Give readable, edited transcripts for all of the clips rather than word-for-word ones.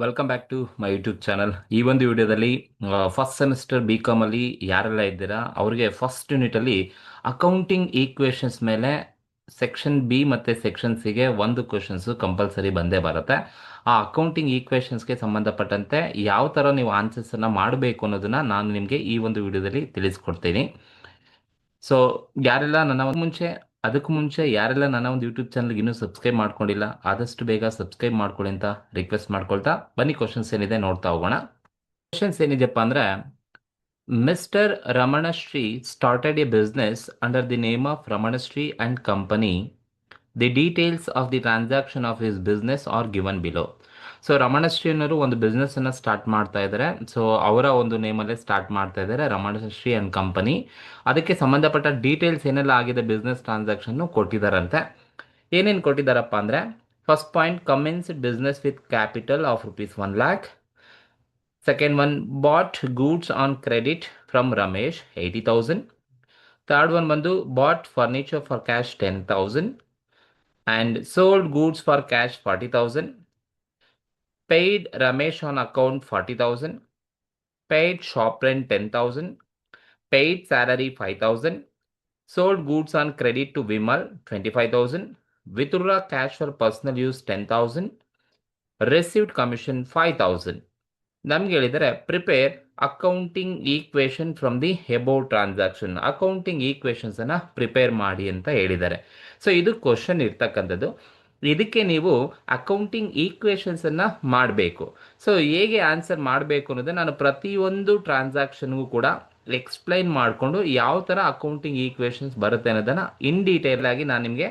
Welcome back to my YouTube channel. ಈ ಒಂದು ವಿಡಿಯೋದಲ್ಲಿ ಫಸ್ಟ್ ಸೆಮಿಸ್ಟರ್ ಬಿ ಕಾಮ್ ಅಲ್ಲಿ ಯಾರೆಲ್ಲ ಇದ್ದೀರಾ ಅವರಿಗೆ ಫಸ್ಟ್ ಯೂನಿಟ್ ಅಲ್ಲಿ ಅಕೌಂಟಿಂಗ್ ಈಕ್ವೇಶನ್ಸ್ ಮೇಲೆ ಸೆಕ್ಷನ್ ಬಿ ಮತ್ತೆ ಸೆಕ್ಷನ್ ಸಿಗೆ ಒಂದು ಕ್ವೆಶನ್ಸ್ ಕಂಪಲ್ಸರಿ ಬಂದೇ ಬರುತ್ತೆ. ಆ ಅಕೌಂಟಿಂಗ್ ಈಕ್ವೇಶನ್ಸ್ಗೆ ಸಂಬಂಧಪಟ್ಟಂತೆ ಯಾವ ಥರ ನೀವು ಆನ್ಸರ್ಸ್ ಅನ್ನ ಮಾಡಬೇಕು ಅನ್ನೋದನ್ನ ನಾನು ನಿಮಗೆ ಈ ಒಂದು ವಿಡಿಯೋದಲ್ಲಿ ತಿಳಿಸ್ಕೊಡ್ತೀನಿ. ಸೊ ಯಾರೆಲ್ಲ ನನ್ನ ಮುಂಚೆ ಅದಕ್ಕೂ ಮುಂಚೆ ಯಾರೆಲ್ಲ ನನ್ನ ಒಂದು ಯೂಟ್ಯೂಬ್ ಚಾನಲ್ಗೆ ಇನ್ನೂ ಸಬ್ಸ್ಕ್ರೈಬ್ ಮಾಡ್ಕೊಂಡಿಲ್ಲ ಆದಷ್ಟು ಬೇಗ ಸಬ್ಸ್ಕ್ರೈಬ್ ಮಾಡ್ಕೊಳ್ಳಿ ಅಂತ ರಿಕ್ವೆಸ್ಟ್ ಮಾಡ್ಕೊಳ್ತಾ ಬನ್ನಿ ಕ್ವಶನ್ಸ್ ಏನಿದೆ ನೋಡ್ತಾ ಹೋಗೋಣ. ಕ್ವಶನ್ಸ್ ಏನಿದೆಪ್ಪ ಅಂದ್ರೆ, mister Ramanashree started A business under the name of Ramanashree and company. The details of the transaction of his business are given below. So Ramanashree ಅನ್ನೋರು ಒಂದು ಬಿಸ್ನೆಸ್ ಅನ್ನ ಸ್ಟಾರ್ಟ್ ಮಾಡ್ತಾ ಇದ್ದಾರೆ. ಸೊ ಅವರ ಒಂದು ನೇಮಲ್ಲೇ ಸ್ಟಾರ್ಟ್ ಮಾಡ್ತಾ ಇದ್ದಾರೆ, ರಮಣಶ್ರೀ ಅಂಡ್ ಕಂಪನಿ. ಅದಕ್ಕೆ ಸಂಬಂಧಪಟ್ಟ ಡೀಟೇಲ್ಸ್ ಏನೆಲ್ಲ ಆಗಿದೆ ಬಿಸ್ನೆಸ್ ಟ್ರಾನ್ಸಾಕ್ಷನ್ ಕೊಟ್ಟಿದ್ದಾರಂತೆ. ಏನೇನು ಕೊಟ್ಟಿದ್ದಾರಪ್ಪ ಅಂದರೆ, first point, commence business with capital of ₹1 lakh. Second one, bought goods on credit from Ramesh 80,000. Third one ಬಂದು bought furniture for cash 10,000 and sold goods for cash 40,000. Paid Ramesh on account 40,000. Paid shop rent 10,000. Paid salary 5,000. Sold goods on credit to Vimal 25,000. Withdraw cash for personal use 10,000. Received commission 5,000. ನಮ್ಗೆ ಹೇಳಿದರೆ prepare accounting equation from the above transaction. Accounting equations ಅನ್ನ prepare ಮಾಡಿ ಅಂತ ಹೇಳಿದ್ದಾರೆ. So ಇದು question ಇರ್ತಕ್ಕಂಥದ್ದು. ಇದಕ್ಕೆ ನೀವು ಅಕೌಂಟಿಂಗ್ ಈಕ್ವೇಶನ್ಸ್ ಅನ್ನ ಮಾಡಬೇಕು. ಸೊ ಹೇಗೆ ಆನ್ಸರ್ ಮಾಡಬೇಕು ಅನ್ನೋದು ನಾನು ಪ್ರತಿಯೊಂದು ಟ್ರಾನ್ಸಾಕ್ಷನ್ಗೂ ಕೂಡ ಎಕ್ಸ್ಪ್ಲೈನ್ ಮಾಡಿಕೊಂಡು ಯಾವ ಥರ ಅಕೌಂಟಿಂಗ್ ಈಕ್ವೇಶನ್ಸ್ ಬರುತ್ತೆ ಅನ್ನೋದನ್ನು ಇನ್ ಡೀಟೇಲ್ ಆಗಿ ನಾನು ನಿಮಗೆ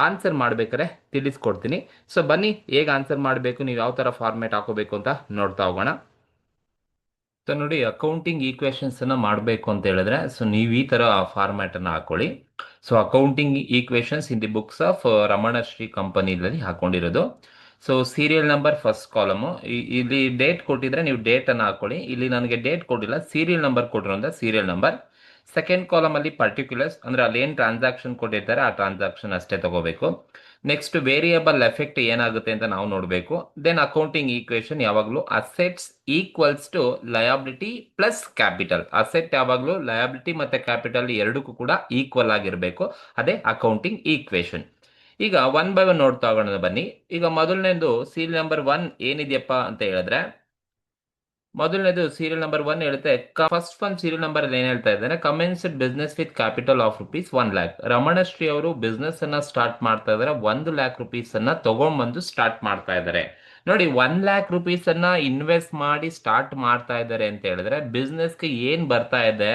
ಆನ್ಸರ್ ಮಾಡ್ಬೇಕಾದ್ರೆ ತಿಳಿಸ್ಕೊಡ್ತೀನಿ. ಸೊ ಬನ್ನಿ ಹೇಗೆ ಆನ್ಸರ್ ಮಾಡಬೇಕು, ನೀವು ಯಾವ ಥರ ಫಾರ್ಮೇಟ್ ಹಾಕೋಬೇಕು ಅಂತ ನೋಡ್ತಾ ಹೋಗೋಣ. ಸೊ ನೋಡಿ, ಅಕೌಂಟಿಂಗ್ ಈಕ್ವೇಶನ್ಸ್ ಅನ್ನ ಮಾಡಬೇಕು ಅಂತ ಹೇಳಿದ್ರೆ ಸೊ ನೀವು ಈ ತರ ಫಾರ್ಮ್ಯಾಟ್ ಅನ್ನ ಹಾಕೊಳ್ಳಿ. So accounting equations in the books of Ramanashree ಕಂಪನಿಯಲ್ಲಿ ಹಾಕೊಂಡಿರೋದು. So serial number first column, ಇಲ್ಲಿ ಡೇಟ್ ಕೊಟ್ಟಿದ್ರೆ ನೀವು ಡೇಟ್ ಅನ್ನ ಹಾಕೊಳ್ಳಿ. ಇಲ್ಲಿ ನನಗೆ ಡೇಟ್ ಕೊಟ್ಟಿಲ್ಲ, ಸೀರಿಯಲ್ ನಂಬರ್ ಕೊಟ್ಟಿರೋದ್ರಿಂದ ಸೀರಿಯಲ್ ನಂಬರ್. ಸೆಕೆಂಡ್ ಕಾಲಮ್ ಅಲ್ಲಿ ಪರ್ಟಿಕ್ಯುಲರ್ಸ್, ಅಂದ್ರೆ ಅಲ್ಲಿ ಏನು ಟ್ರಾನ್ಸಾಕ್ಷನ್ ಕೊಟ್ಟಿರ್ತಾರೆ ಆ ಟ್ರಾನ್ಸಾಕ್ಷನ್ ಅಷ್ಟೇ ತಗೋಬೇಕು. ನೆಕ್ಸ್ಟ್ ವೇರಿಯಬಲ್ ಎಫೆಕ್ಟ್ ಏನಾಗುತ್ತೆ ಅಂತ ನಾವು ನೋಡಬೇಕು. ದೆನ್ ಅಕೌಂಟಿಂಗ್ ಈಕ್ವೇಶನ್ ಯಾವಾಗಲೂ assets equals to liability plus capital. Asset ಯಾವಾಗಲೂ ಲಯಬಿಲಿಟಿ ಮತ್ತೆ ಕ್ಯಾಪಿಟಲ್ ಎರಡಕ್ಕೂ ಕೂಡ ಈಕ್ವಲ್ ಆಗಿರಬೇಕು, ಅದೇ ಅಕೌಂಟಿಂಗ್ ಈಕ್ವೇಶನ್. ಈಗ ಒನ್ ಬೈ ಒನ್ ನೋಡ್ತಾ ಹೋಗೋಣ ಬನ್ನಿ. ಈಗ ಮೊದಲನೇದು ಸೀರಿಯಲ್ ನಂಬರ್ 1 ಏನಿದೆಯಪ್ಪ ಅಂತ ಹೇಳಿದ್ರೆ, ಮೊದಲನೇದು ಸೀರಿಯಲ್ ನಂಬರ್ 1 ಹೇಳುತ್ತೆ, ಫಸ್ಟ್ ಒನ್ ಸೀರಿಯಲ್ ನಂಬರ್ ಅಲ್ಲಿ ಏನ್ ಹೇಳ್ತಾ ಇದ್ದಾರೆ, commenced business with capital of ₹1 lakh. Ramanashree ಅವರು ಬಿಸ್ನೆಸ್ ಅನ್ನ ಸ್ಟಾರ್ಟ್ ಮಾಡ್ತಾ ಇದ್ದಾರೆ, ₹1 lakh ಅನ್ನ ತಗೊಂಡ್ಬಂದು ಸ್ಟಾರ್ಟ್ ಮಾಡ್ತಾ ಇದ್ದಾರೆ. ನೋಡಿ, ₹1 lakh ಅನ್ನ ಇನ್ವೆಸ್ಟ್ ಮಾಡಿ ಸ್ಟಾರ್ಟ್ ಮಾಡ್ತಾ ಇದ್ದಾರೆ ಅಂತ ಹೇಳಿದ್ರೆ ಬಿಸ್ನೆಸ್ಗೆ ಏನ್ ಬರ್ತಾ ಇದೆ,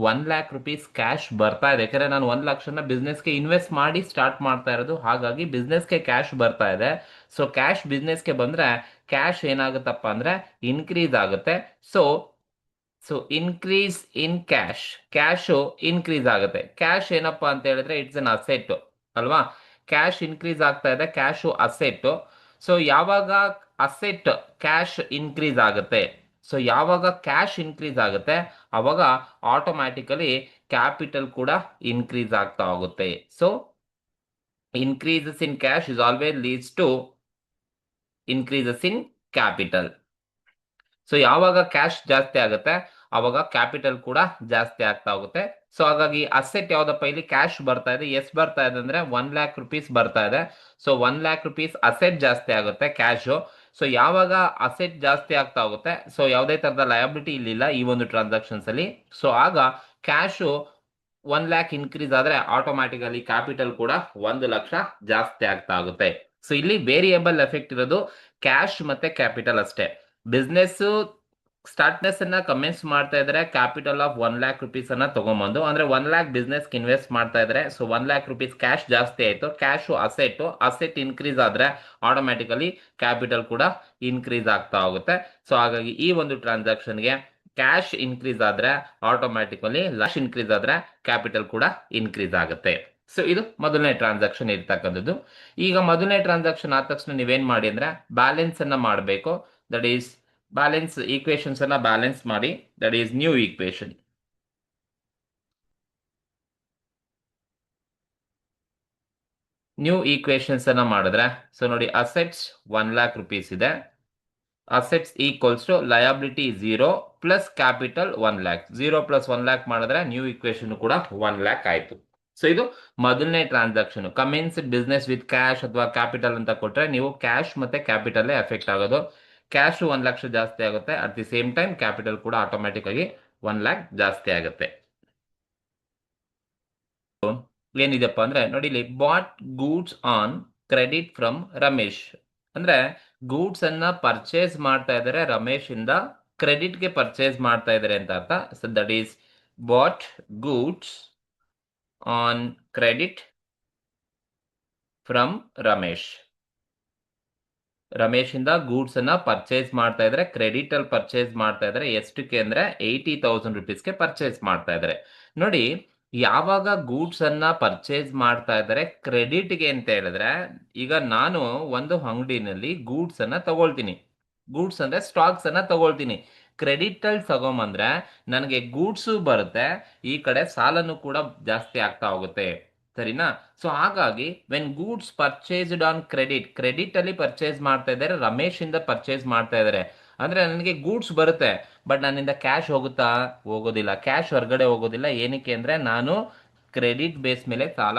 ₹1 lakh ಕ್ಯಾಶ್ ಬರ್ತಾ ಇದೆ. ಯಾಕಂದ್ರೆ ನಾನು 1 ಲಕ್ಷನ ಬಿಸ್ನೆಸ್ಗೆ ಇನ್ವೆಸ್ಟ್ ಮಾಡಿ ಸ್ಟಾರ್ಟ್ ಮಾಡ್ತಾ ಇರೋದು, ಹಾಗಾಗಿ ಬಿಸ್ನೆಸ್ಗೆ ಕ್ಯಾಶ್ ಬರ್ತಾ ಇದೆ. ಸೊ ಕ್ಯಾಶ್ ಬಿಸ್ನೆಸ್ಗೆ ಬಂದ್ರೆ ಕ್ಯಾಶ್ ಏನಾಗುತ್ತಪ್ಪ ಅಂದ್ರೆ ಇನ್ಕ್ರೀಸ್ ಆಗುತ್ತೆ. So so increase in cash, cash increase ಆಗುತ್ತೆ. ಕ್ಯಾಶ್ ಏನಪ್ಪಾ ಅಂತ ಹೇಳಿದ್ರೆ ಇಟ್ಸ್ ಅನ್ ಅಸೆಟ್ ಅಲ್ವಾ. ಕ್ಯಾಶ್ ಇನ್ಕ್ರೀಸ್ ಆಗ್ತಾ ಇದೆ, ಕ್ಯಾಶು ಅಸೆಟ್. ಸೊ ಯಾವಾಗ ಅಸೆಟ್ ಕ್ಯಾಶ್ ಇನ್ಕ್ರೀಸ್ ಆಗುತ್ತೆ, ಸೊ ಯಾವಾಗ ಕ್ಯಾಶ್ ಇನ್ಕ್ರೀಸ್ ಆಗುತ್ತೆ ಅವಾಗ ಆಟೋಮ್ಯಾಟಿಕಲಿ ಕ್ಯಾಪಿಟಲ್ ಕೂಡ ಇನ್ಕ್ರೀಸ್ ಆಗ್ತಾ ಹೋಗುತ್ತೆ. So increases in cash is always leads to increases in capital. So ಯಾವಾಗ ಕ್ಯಾಶ್ ಜಾಸ್ತಿ ಆಗುತ್ತೆ ಅವಾಗ ಕ್ಯಾಪಿಟಲ್ ಕೂಡ ಜಾಸ್ತಿ ಆಗ್ತಾ ಹೋಗುತ್ತೆ. ಸೊ ಹಾಗಾಗಿ ಅಸೆಟ್ ಯಾವ್ದಪ್ಪ, ಇಲ್ಲಿ ಕ್ಯಾಶ್ ಬರ್ತಾ ಇದೆ, ಎಷ್ಟು ಬರ್ತಾ ಇದೆ ಅಂದ್ರೆ ₹1 lakh ಬರ್ತಾ ಇದೆ. ಸೊ ₹1 lakh ಅಸೆಟ್ ಜಾಸ್ತಿ ಆಗುತ್ತೆ ಕ್ಯಾಶ್. ಸೊ ಯಾವಾಗ ಅಸೆಟ್ ಜಾಸ್ತಿ ಆಗ್ತಾ ಹೋಗುತ್ತೆ, ಸೊ ಯಾವುದೇ ತರದ ಲಯಬಿಲಿಟಿ ಇಲ್ಲಿಲ್ಲ ಈ ಒಂದು ಟ್ರಾನ್ಸಾಕ್ಷನ್ಸ್ ಅಲ್ಲಿ. ಸೊ ಆಗ ಕ್ಯಾಶು 1 lakh ಇನ್ಕ್ರೀಸ್ ಆದ್ರೆ ಆಟೋಮ್ಯಾಟಿಕಲಿ ಕ್ಯಾಪಿಟಲ್ ಕೂಡ 1 ಲಕ್ಷ ಜಾಸ್ತಿ ಆಗ್ತಾ ಹೋಗುತ್ತೆ. ಸೊ ಇಲ್ಲಿ ವೇರಿಯಬಲ್ ಎಫೆಕ್ಟ್ ಇರೋದು ಕ್ಯಾಶ್ ಮತ್ತೆ ಕ್ಯಾಪಿಟಲ್ ಅಷ್ಟೇ. ಬಿಸ್ನೆಸ್ ಸ್ಟಾರ್ಟ್ನೆಸ್ ಅನ್ನ ಕಮೆನ್ಸ್ ಮಾಡ್ತಾ ಇದ್ರೆ ಕ್ಯಾಪಿಟಲ್ ಆಫ್ ₹1 lakh ಅನ್ನ ತಗೊಂಬಂದು, ಅಂದ್ರೆ 1 lakh ಬಿಸ್ನೆಸ್ ಇನ್ವೆಸ್ಟ್ ಮಾಡ್ತಾ ಇದ್ರೆ ಸೊ ₹1 lakh ಕ್ಯಾಶ್ ಜಾಸ್ತಿ ಆಯ್ತು, ಕ್ಯಾಶ್ ಅಸೆಟ್, ಅಸೆಟ್ ಇನ್ಕ್ರೀಸ್ ಆದ್ರೆ ಆಟೋಮ್ಯಾಟಿಕಲಿ ಕ್ಯಾಪಿಟಲ್ ಕೂಡ ಇನ್ಕ್ರೀಸ್ ಆಗ್ತಾ ಹೋಗುತ್ತೆ. ಸೊ ಹಾಗಾಗಿ ಈ ಒಂದು ಟ್ರಾನ್ಸಾಕ್ಷನ್ಗೆ ಕ್ಯಾಶ್ ಇನ್ಕ್ರೀಸ್ ಆದ್ರೆ ಆಟೋಮ್ಯಾಟಿಕಲಿ ಲಾಶ್ ಇನ್ಕ್ರೀಸ್ ಆದ್ರೆ ಕ್ಯಾಪಿಟಲ್ ಕೂಡ ಇನ್ಕ್ರೀಸ್ ಆಗುತ್ತೆ. ಸೊ ಇದು ಮೊದಲನೇ ಟ್ರಾನ್ಸಾಕ್ಷನ್ ಇರ್ತಕ್ಕಂಥದ್ದು. ಈಗ ಮೊದಲನೇ ಟ್ರಾನ್ಸಾಕ್ಷನ್ ಆದ ತಕ್ಷಣ ನೀವೇನ್ ಮಾಡಿ ಅಂದ್ರೆ ಬ್ಯಾಲೆನ್ಸ್ ಅನ್ನ ಮಾಡಬೇಕು. ದಟ್ ಈಸ್ ಬ್ಯಾಲೆನ್ಸ್ ಈಕ್ವೇಶನ್ಸ್ ಅನ್ನ ಬ್ಯಾಲೆನ್ಸ್ ಮಾಡಿ, that is new equation. New equations ಅನ್ನ ಮಾಡಿದ್ರೆ ಸೊ ನೋಡಿ, ಅಸೆಟ್ಸ್ ₹1 lakh ಇದೆ, assets equals to liability 0 plus capital 1 lakh. 0 plus 1 lakh ಮಾಡಿದ್ರೆ ನ್ಯೂ ಇಕ್ವೇಶನ್ ಕೂಡ 1 lakh ಆಯ್ತು. ಸೊ ಇದು ಮೊದಲನೇ transaction. Commence business with cash ಅಥವಾ ಕ್ಯಾಪಿಟಲ್ ಅಂತ ಕೊಟ್ರೆ ನೀವು ಕ್ಯಾಶ್ ಮತ್ತೆ ಕ್ಯಾಪಿಟಲ್ ಎಫೆಕ್ಟ್ ಆಗೋದು. ಕ್ಯಾಶ್ 1 ಲಕ್ಷ ಜಾಸ್ತಿ ಆಗುತ್ತೆ, at the same time capital ಕೂಡ ಆಟೋಮ್ಯಾಟಿಕ್ ಆಗಿ 1 lakh ಜಾಸ್ತಿ ಆಗುತ್ತೆ. ಏನಿದೆಪ್ಪ ಅಂದ್ರೆ ನೋಡಿ ಇಲ್ಲಿ, bought goods on credit from Ramesh ಅಂದ್ರೆ ಗೂಡ್ಸ್ ಅನ್ನ ಪರ್ಚೇಸ್ ಮಾಡ್ತಾ ಇದ್ದಾರೆ ರಮೇಶ್ ಇಂದ, ಕ್ರೆಡಿಟ್ಗೆ ಪರ್ಚೇಸ್ ಮಾಡ್ತಾ ಇದ್ದಾರೆ ಅಂತ ಅರ್ಥ. So that is bought goods on credit from Ramesh. Ramesh ಇಂದ ಗೂಡ್ಸ್ ಅನ್ನ ಪರ್ಚೇಸ್ ಮಾಡ್ತಾ ಇದ್ರೆ, ಕ್ರೆಡಿಟ್ ಅಲ್ಲಿ ಪರ್ಚೇಸ್ ಮಾಡ್ತಾ ಇದ್ರೆ, ಎಷ್ಟಕ್ಕೆ ಅಂದ್ರೆ 80,000 ರುಪೀಸ್ಗೆ ಪರ್ಚೇಸ್ ಮಾಡ್ತಾ ಇದ್ದಾರೆ. ನೋಡಿ, ಯಾವಾಗ ಗೂಡ್ಸ್ ಅನ್ನ ಪರ್ಚೇಸ್ ಮಾಡ್ತಾ ಇದ್ದಾರೆ ಕ್ರೆಡಿಟ್ಗೆ ಅಂತ ಹೇಳಿದ್ರೆ, ಈಗ ನಾನು ಒಂದು ಅಂಗಡಿನಲ್ಲಿ ಗೂಡ್ಸ್ ಅನ್ನ ತಗೊಳ್ತೀನಿ. ಗೂಡ್ಸ್ ಅಂದ್ರೆ ಸ್ಟಾಕ್ಸ್ ಅನ್ನ ತಗೊಳ್ತೀನಿ. ಕ್ರೆಡಿಟ್ ಅಲ್ಲಿ ತಗೊಂಬಂದ್ರೆ ನನಗೆ ಗೂಡ್ಸು ಬರುತ್ತೆ, ಈ ಕಡೆ ಸಾಲನು ಕೂಡ ಜಾಸ್ತಿ ಆಗ್ತಾ ಹೋಗುತ್ತೆ. ಸರಿನಾ? ಸೊ ಹಾಗಾಗಿ when goods purchased on credit, credit ಅಲ್ಲಿ ಪರ್ಚೇಸ್ ಮಾಡ್ತಾ ಇದ್ದಾರೆ, ರಮೇಶ್ ಇಂದ ಪರ್ಚೇಸ್ ಮಾಡ್ತಾ ಇದ್ದಾರೆ ಅಂದ್ರೆ ನನಗೆ ಗೂಡ್ಸ್ ಬರುತ್ತೆ, ಬಟ್ ನನ್ನಿಂದ ಕ್ಯಾಶ್ ಹೋಗುತ್ತಾ? ಹೋಗೋದಿಲ್ಲ. ಕ್ಯಾಶ್ ಹೊರಗಡೆ ಹೋಗೋದಿಲ್ಲ. ಏನಕ್ಕೆ ಅಂದ್ರೆ ನಾನು ಕ್ರೆಡಿಟ್ ಬೇಸ್ ಮೇಲೆ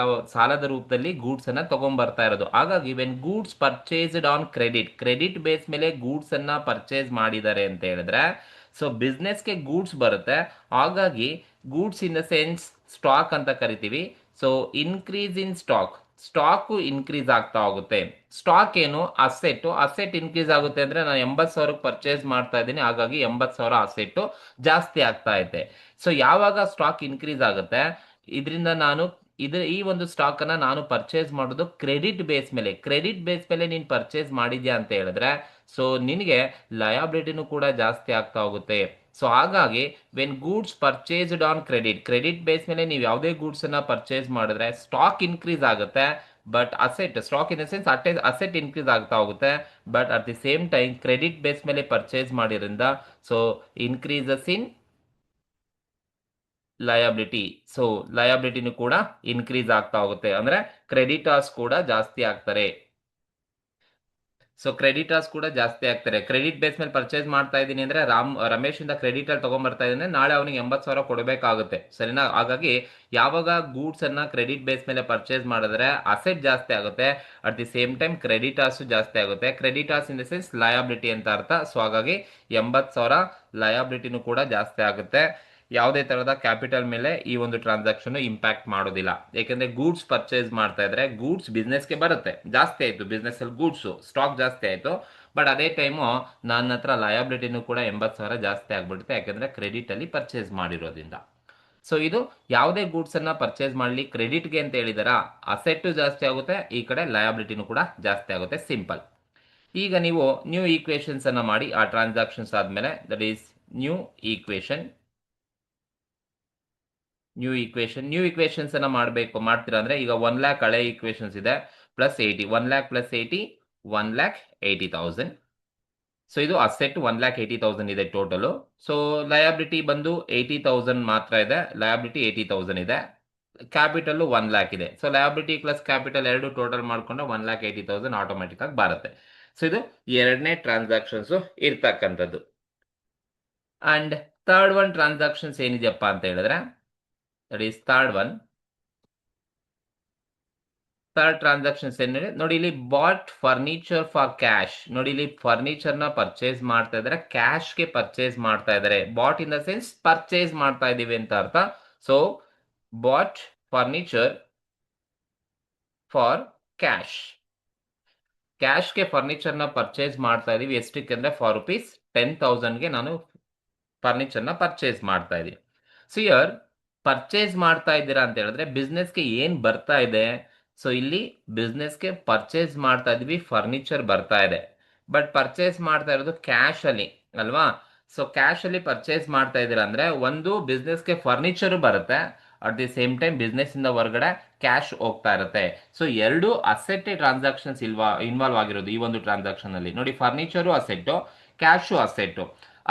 ಸಾಲದ ರೂಪದಲ್ಲಿ ಗೂಡ್ಸ್ ಅನ್ನ ತಗೊಂಡ್ಬರ್ತಾ ಇರೋದು. ಹಾಗಾಗಿ when goods purchased on credit, credit base ಮೇಲೆ ಗೂಡ್ಸ್ ಅನ್ನ ಪರ್ಚೇಸ್ ಮಾಡಿದ್ದಾರೆ ಅಂತ ಹೇಳಿದ್ರೆ, ಸೊ ಬಿಸ್ನೆಸ್ಗೆ ಗೂಡ್ಸ್ ಬರುತ್ತೆ. ಹಾಗಾಗಿ goods in the sense stock ಅಂತ ಕರಿತೀವಿ. So increase in stock increase ಆಗ್ತಾ ಹೋಗುತ್ತೆ. ಸ್ಟಾಕ್ ಏನು? ಅಸೆಟ್. ಅಸೆಟ್ ಇನ್ಕ್ರೀಸ್ ಆಗುತ್ತೆ ಅಂದ್ರೆ ನಾನು 80,000 ಪರ್ಚೇಸ್ ಮಾಡ್ತಾ ಇದ್ದೀನಿ, ಹಾಗಾಗಿ 80,000 ಅಸೆಟ್ ಜಾಸ್ತಿ ಆಗ್ತಾ ಇದೆ. ಸೊ ಯಾವಾಗ ಸ್ಟಾಕ್ ಇನ್ಕ್ರೀಸ್ ಆಗುತ್ತೆ, ಇದರಿಂದ ನಾನು ಈ ಒಂದು ಸ್ಟಾಕ್ ಅನ್ನ ನಾನು ಪರ್ಚೇಸ್ ಮಾಡೋದು ಕ್ರೆಡಿಟ್ ಬೇಸ್ ಮೇಲೆ. ಕ್ರೆಡಿಟ್ ಬೇಸ್ ಮೇಲೆ ನೀನು ಪರ್ಚೇಸ್ ಮಾಡಿದ್ಯಾ ಅಂತ ಹೇಳಿದ್ರೆ, ಸೊ ನಿನಗೆ ಲಯಬಿಲಿಟಿನೂ ಕೂಡ ಜಾಸ್ತಿ ಆಗ್ತಾ ಹೋಗುತ್ತೆ. ಸೊ ಹಾಗಾಗಿ when goods purchased on credit, credit base ಮೇಲೆ ನೀವು ಯಾವುದೇ ಗೂಡ್ಸ್ ಅನ್ನ ಪರ್ಚೇಸ್ ಮಾಡಿದ್ರೆ ಸ್ಟಾಕ್ ಇನ್ಕ್ರೀಸ್ ಆಗುತ್ತೆ, but stock in the sense asset increase ಆಗ್ತಾ ಹೋಗುತ್ತೆ. But at the same time credit base ಮೇಲೆ ಪರ್ಚೇಸ್ ಮಾಡಿದ್ರಿಂದ so increases in liability. So ಲಯಬಿಲಿಟಿನೂ ಕೂಡ ಇನ್ಕ್ರೀಸ್ ಆಗ್ತಾ ಹೋಗುತ್ತೆ, ಅಂದ್ರೆ ಕ್ರೆಡಿಟರ್ಸ್ ಕೂಡ ಜಾಸ್ತಿ ಆಗ್ತಾರೆ. ಸೊ ಕ್ರೆಡಿಟರ್ಸ್ ಕೂಡ ಜಾಸ್ತಿ ಆಗ್ತಾರೆ. ಕ್ರೆಡಿಟ್ ಬೇಸ್ ಮೇಲೆ ಪರ್ಚೇಸ್ ಮಾಡ್ತಾ ಇದ್ದೀನಿ ಅಂದ್ರೆ ರಮೇಶ್ ಇಂದ ಕ್ರೆಡಿಟ್ ಅಲ್ಲಿ ತಗೊಂಡ್ಬರ್ತಾ ಇದ್ದೀನಿ, ನಾಳೆ ಅವನಿಗೆ 80,000 ಕೊಡಬೇಕಾಗುತ್ತೆ. ಸರಿನಾ? ಹಾಗಾಗಿ ಯಾವಾಗ ಗೂಡ್ಸ್ ಅನ್ನ ಕ್ರೆಡಿಟ್ ಬೇಸ್ ಮೇಲೆ ಪರ್ಚೇಸ್ ಮಾಡಿದ್ರೆ ಅಸೆಟ್ ಜಾಸ್ತಿ ಆಗುತ್ತೆ, at the same time creditors ಜಾಸ್ತಿ ಆಗುತ್ತೆ. Creditors in the sense liability ಅಂತ ಅರ್ಥ. ಸೊ ಹಾಗಾಗಿ 80,000 ಲಯಬಿಲಿಟಿನೂ ಕೂಡ ಜಾಸ್ತಿ ಆಗುತ್ತೆ. ಯಾವುದೇ ತರಹದ ಕ್ಯಾಪಿಟಲ್ ಮೇಲೆ ಈ ಒಂದು ಟ್ರಾನ್ಸಾಕ್ಷನ್ ಇಂಪ್ಯಾಕ್ಟ್ ಮಾಡೋದಿಲ್ಲ, ಯಾಕಂದ್ರೆ ಗೂಡ್ಸ್ ಪರ್ಚೇಸ್ ಮಾಡ್ತಾ ಇದ್ರೆ ಗೂಡ್ಸ್ ಬಿಸ್ನೆಸ್ಗೆ ಬರುತ್ತೆ. ಜಾಸ್ತಿ ಆಯ್ತು ಬಿಸ್ನೆಸ್ ಅಲ್ಲಿ ಗೂಡ್ಸ್ ಸ್ಟಾಕ್ ಜಾಸ್ತಿ ಆಯ್ತು, ಬಟ್ ಅದೇ ಟೈಮು ನನ್ನ ಹತ್ರ ಲಯಬಿಲಿಟಿನೂ ಕೂಡ 80,000 ಜಾಸ್ತಿ ಆಗ್ಬಿಡುತ್ತೆ, ಯಾಕಂದ್ರೆ ಕ್ರೆಡಿಟ್ ಅಲ್ಲಿ ಪರ್ಚೇಸ್ ಮಾಡಿರೋದ್ರಿಂದ. ಸೊ ಇದು ಯಾವುದೇ ಗೂಡ್ಸ್ ಅನ್ನ ಪರ್ಚೇಸ್ ಮಾಡಲಿ ಕ್ರೆಡಿಟ್ಗೆ ಅಂತ ಹೇಳಿದಾರ, ಅಸೆಟ್ ಜಾಸ್ತಿ ಆಗುತ್ತೆ, ಈ ಕಡೆ ಲಯಬಿಲಿಟಿನೂ ಕೂಡ ಜಾಸ್ತಿ ಆಗುತ್ತೆ. ಸಿಂಪಲ್. ಈಗ ನೀವು ನ್ಯೂ ಈಕ್ವೇಶನ್ಸ್ ಅನ್ನ ಮಾಡಿ ಆ ಟ್ರಾನ್ಸಾಕ್ಷನ್ಸ್ ಆದ್ಮೇಲೆ, ದಟ್ ಈಸ್ ನ್ಯೂ ಈಕ್ವೇಶನ್ಸ್ ಅನ್ನ ಮಾಡ್ತೀರಾ ಅಂದ್ರೆ, ಈಗ 1 lakh ಹಳೆ ಈಕ್ವೇಶನ್ಸ್ ಇದೆ, ಪ್ಲಸ್ 80, 1 lakh ಪ್ಲಸ್ 80, 1,80,000. ಸೊ ಇದು ಅಸೆಟ್ 1,80,000 ಇದೆ ಟೋಟಲ್. ಸೊ ಲಯಬಿಲಿಟಿ ಬಂದು 80,000 ಮಾತ್ರ ಇದೆ, ಲಯಬಿಲಿಟಿ 80,000 ಇದೆ, ಕ್ಯಾಪಿಟಲ್ 1 lakh ಇದೆ. ಸೊ ಲಯಬಿಲಿಟಿ ಪ್ಲಸ್ ಕ್ಯಾಪಿಟಲ್ ಎರಡು ಟೋಟಲ್ ಮಾಡ್ಕೊಂಡ್ರೆ 1,80,000 ಆಟೋಮೆಟಿಕ್ ಆಗಿ ಬರುತ್ತೆ. ಸೊ ಇದು ಎರಡನೇ ಟ್ರಾನ್ಸಾಕ್ಷನ್ಸ್ ಇರ್ತಕ್ಕಂಥದ್ದು. ಅಂಡ್ ಥರ್ಡ್ ಒನ್ ಟ್ರಾನ್ಸಾಕ್ಷನ್ಸ್ ಏನಿದೆಯಪ್ಪ ಅಂತ ಹೇಳಿದ್ರೆ, ದಟ್ ಈಸ್ ಥರ್ಡ್ ಟ್ರಾನ್ಸಾಕ್ಷನ್ಸ್ ಏನಿದೆ ನೋಡಿ, ಇಲ್ಲಿ ಬಾಟ್ ಫರ್ನಿಚರ್ ಫಾರ್ ಕ್ಯಾಶ್. ನೋಡಿ, ಇಲ್ಲಿ ಫರ್ನಿಚರ್ ನ ಪರ್ಚೇಸ್ ಮಾಡ್ತಾ ಇದ್ದಾರೆ, ಕ್ಯಾಶ್ಗೆ ಪರ್ಚೇಸ್ ಮಾಡ್ತಾ ಇದ್ದಾರೆ. Bought in the sense purchase ಮಾಡ್ತಾ ಇದೀವಿ ಅಂತ ಅರ್ಥ. So bought furniture for cash. ಕ್ಯಾಶ್ಗೆ ಫರ್ನಿಚರ್ ನ ಪರ್ಚೇಸ್ ಮಾಡ್ತಾ ಇದೀವಿ, ಎಷ್ಟಕ್ಕೆ ಅಂದ್ರೆ ಫಾರ್ ₹10,000ಗೆ ನಾನು ಫರ್ನಿಚರ್ ನ ಪರ್ಚೇಸ್ ಮಾಡ್ತಾ ಇದೀನಿ. ಸೊ ಇಯರ್ ಪರ್ಚೇಸ್ ಮಾಡ್ತಾ ಇದ್ದೀರಾ ಅಂತ ಹೇಳಿದ್ರೆ ಬಿಸ್ನೆಸ್ಗೆ ಏನ್ ಬರ್ತಾ ಇದೆ? ಸೊ ಇಲ್ಲಿ ಬಿಸ್ನೆಸ್ಗೆ ಪರ್ಚೇಸ್ ಮಾಡ್ತಾ ಇದೀವಿ, ಫರ್ನಿಚರ್ ಬರ್ತಾ ಇದೆ, ಬಟ್ ಪರ್ಚೇಸ್ ಮಾಡ್ತಾ ಇರೋದು ಕ್ಯಾಶ್ ಅಲ್ಲಿ ಅಲ್ವಾ? ಸೊ ಕ್ಯಾಶ್ ಅಲ್ಲಿ ಪರ್ಚೇಸ್ ಮಾಡ್ತಾ ಇದ್ದೀರಾ ಅಂದ್ರೆ ಒಂದು ಬಿಸ್ನೆಸ್ಗೆ ಫರ್ನಿಚರ್ ಬರುತ್ತೆ, at the same time business ಇಂದ ಹೊರಗಡೆ ಕ್ಯಾಶ್ ಹೋಗ್ತಾ ಇರುತ್ತೆ. ಸೊ ಎರಡು ಅಸೆಟ್ ಟ್ರಾನ್ಸಾಕ್ಷನ್ಸ್ ಇನ್ವಾಲ್ವ್ ಆಗಿರೋದು ಈ ಒಂದು ಟ್ರಾನ್ಸಾಕ್ಷನ್ ಅಲ್ಲಿ. ನೋಡಿ, furniture asset, cash asset.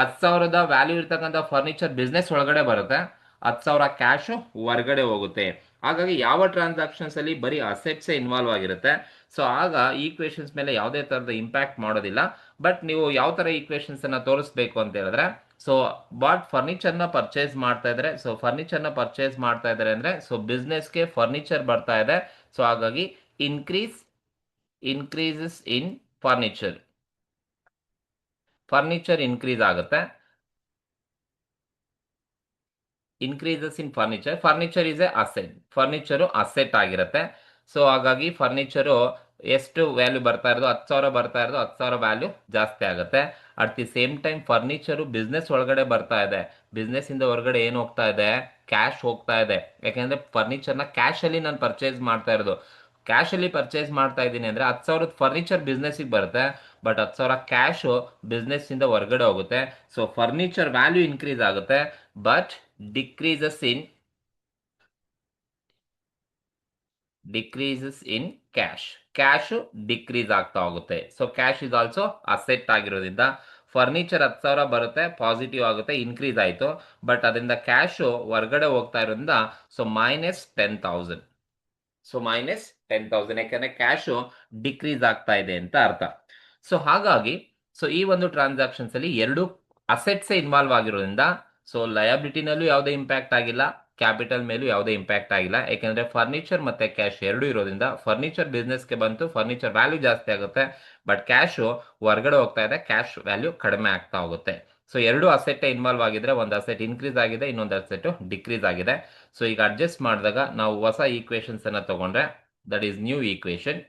10,000 value ಇರ್ತಕ್ಕಂಥ ಫರ್ನಿಚರ್ ಬಿಸ್ನೆಸ್ ಒಳಗಡೆ ಬರುತ್ತೆ, 10,000 ಕ್ಯಾಶ್ ಹೊರಗಡೆ ಹೋಗುತ್ತೆ. ಹಾಗಾಗಿ ಯಾವ ಟ್ರಾನ್ಸಾಕ್ಷನ್ಸ್ ಅಲ್ಲಿ ಬರೀ ಅಸೆಟ್ಸ್ ಇನ್ವಾಲ್ವ್ ಆಗಿರುತ್ತೆ, ಸೊ ಆಗ ಈಕ್ವೇಷನ್ಸ್ ಮೇಲೆ ಯಾವುದೇ ಥರದ ಇಂಪ್ಯಾಕ್ಟ್ ಮಾಡೋದಿಲ್ಲ. ಬಟ್ ನೀವು ಯಾವ ಥರ ಈಕ್ವೇಷನ್ಸ್ ಅನ್ನ ತೋರಿಸ್ಬೇಕು ಅಂತ ಹೇಳಿದ್ರೆ, ಸೊ ಫರ್ನಿಚರ್ನ ಪರ್ಚೇಸ್ ಮಾಡ್ತಾ ಇದ್ದಾರೆ. ಸೊ ಫರ್ನಿಚರ್ನ ಪರ್ಚೇಸ್ ಮಾಡ್ತಾ ಇದ್ದಾರೆ ಅಂದ್ರೆ ಸೊ ಬಿಸ್ನೆಸ್ಗೆ ಫರ್ನಿಚರ್ ಬರ್ತಾ ಇದೆ. ಸೊ ಹಾಗಾಗಿ increases in furniture, furniture increase ಆಗುತ್ತೆ. Increases in furniture, furniture is a asset, furniture asset ಆಗಿರುತ್ತೆ. ಸೊ ಹಾಗಾಗಿ ಫರ್ನಿಚರು ಎಷ್ಟು ವ್ಯಾಲ್ಯೂ ಬರ್ತಾ ಇರೋದು, 10,000 ಬರ್ತಾ ಇರೋದು, 10,000 ವ್ಯಾಲ್ಯೂ ಜಾಸ್ತಿ ಆಗುತ್ತೆ. At the same time furniture business ಒಳಗಡೆ ಬರ್ತಾ ಇದೆ. ಬಿಸ್ನೆಸ್ ಇಂದ ಹೊರಗಡೆ ಏನು ಹೋಗ್ತಾ ಇದೆ, ಕ್ಯಾಶ್ ಹೋಗ್ತಾ ಇದೆ. ಯಾಕೆಂದ್ರೆ ಫರ್ನಿಚರ್ನ ಕ್ಯಾಶ್ ಅಲ್ಲಿ ನಾನು ಪರ್ಚೇಸ್ ಮಾಡ್ತಾ ಇರೋದು. ಕ್ಯಾಶ್ ಅಲ್ಲಿ ಪರ್ಚೇಸ್ ಮಾಡ್ತಾ ಇದ್ದೀನಿ ಅಂದ್ರೆ 10,000 ಫರ್ನಿಚರ್ ಬಿಸ್ನೆಸ್ಗೆ ಬರುತ್ತೆ, ಬಟ್ 10,000 ಕ್ಯಾಶು ಬಿಸ್ನೆಸ್ ಇಂದ ಹೊರಗಡೆ ಹೋಗುತ್ತೆ. ಸೊ ಫರ್ನಿಚರ್ ವ್ಯಾಲ್ಯೂ ಇನ್ಕ್ರೀಸ್ ಆಗುತ್ತೆ, but decreases in cash, cash decrease ಆಗ್ತಾ ಹೋಗುತ್ತೆ. So cash is also asset ಆಗಿರೋದ್ರಿಂದ ಫರ್ನಿಚರ್ 10,000 ಬರುತ್ತೆ, ಪಾಸಿಟಿವ್ ಆಗುತ್ತೆ, ಇನ್ಕ್ರೀಸ್ ಆಯಿತು. ಬಟ್ ಅದರಿಂದ ಕ್ಯಾಶು ಹೊರಗಡೆ ಹೋಗ್ತಾ ಇರೋದ್ರಿಂದ ಸೊ -10,000. ಸೊ -10,000, ಯಾಕಂದ್ರೆ ಕ್ಯಾಶು ಡಿಕ್ರೀಸ್ ಆಗ್ತಾ ಇದೆ ಅಂತ ಅರ್ಥ. ಸೊ ಹಾಗಾಗಿ ಸೊ ಈ ಒಂದು ಟ್ರಾನ್ಸಾಕ್ಷನ್ಸ್ ಅಲ್ಲಿ ಎರಡು ಅಸೆಟ್ಸ್ ಇನ್ವಾಲ್ವ್ ಆಗಿರೋದ್ರಿಂದ ಸೊ ಲಯಬಿಲಿಟಿನಲ್ಲೂ ಯಾವುದೇ ಇಂಪ್ಯಾಕ್ಟ್ ಆಗಿಲ್ಲ, ಕ್ಯಾಪಿಟಲ್ ಮೇಲೂ ಯಾವುದೇ ಇಂಪ್ಯಾಕ್ಟ್ ಆಗಿಲ್ಲ. ಯಾಕೆಂದ್ರೆ ಫರ್ನಿಚರ್ ಮತ್ತೆ ಕ್ಯಾಶ್ ಎರಡೂ ಇರೋದ್ರಿಂದ ಫರ್ನಿಚರ್ ಬಿಸ್ನೆಸ್ಗೆ ಬಂತು, ಫರ್ನಿಚರ್ ವ್ಯಾಲ್ಯೂ ಜಾಸ್ತಿ ಆಗುತ್ತೆ, ಬಟ್ ಕ್ಯಾಶು ಹೊರಗಡೆ ಹೋಗ್ತಾ ಇದೆ, ಕ್ಯಾಶ್ ವ್ಯಾಲ್ಯೂ ಕಡಿಮೆ ಆಗ್ತಾ ಹೋಗುತ್ತೆ. ಸೊ ಎರಡು ಅಸೆಟ್ ಇನ್ವಾಲ್ವ್ ಆಗಿದ್ರೆ ಒಂದು ಅಸೆಟ್ ಇನ್ಕ್ರೀಸ್ ಆಗಿದೆ, ಇನ್ನೊಂದು ಅಸೆಟ್ ಡಿಕ್ರೀಸ್ ಆಗಿದೆ. ಸೊ ಈಗ ಅಡ್ಜಸ್ಟ್ ಮಾಡಿದಾಗ ನಾವು ಹೊಸ ಈಕ್ವೇಶನ್ಸ್ ಅನ್ನ ತಗೊಂಡ್ರೆ that is new equation.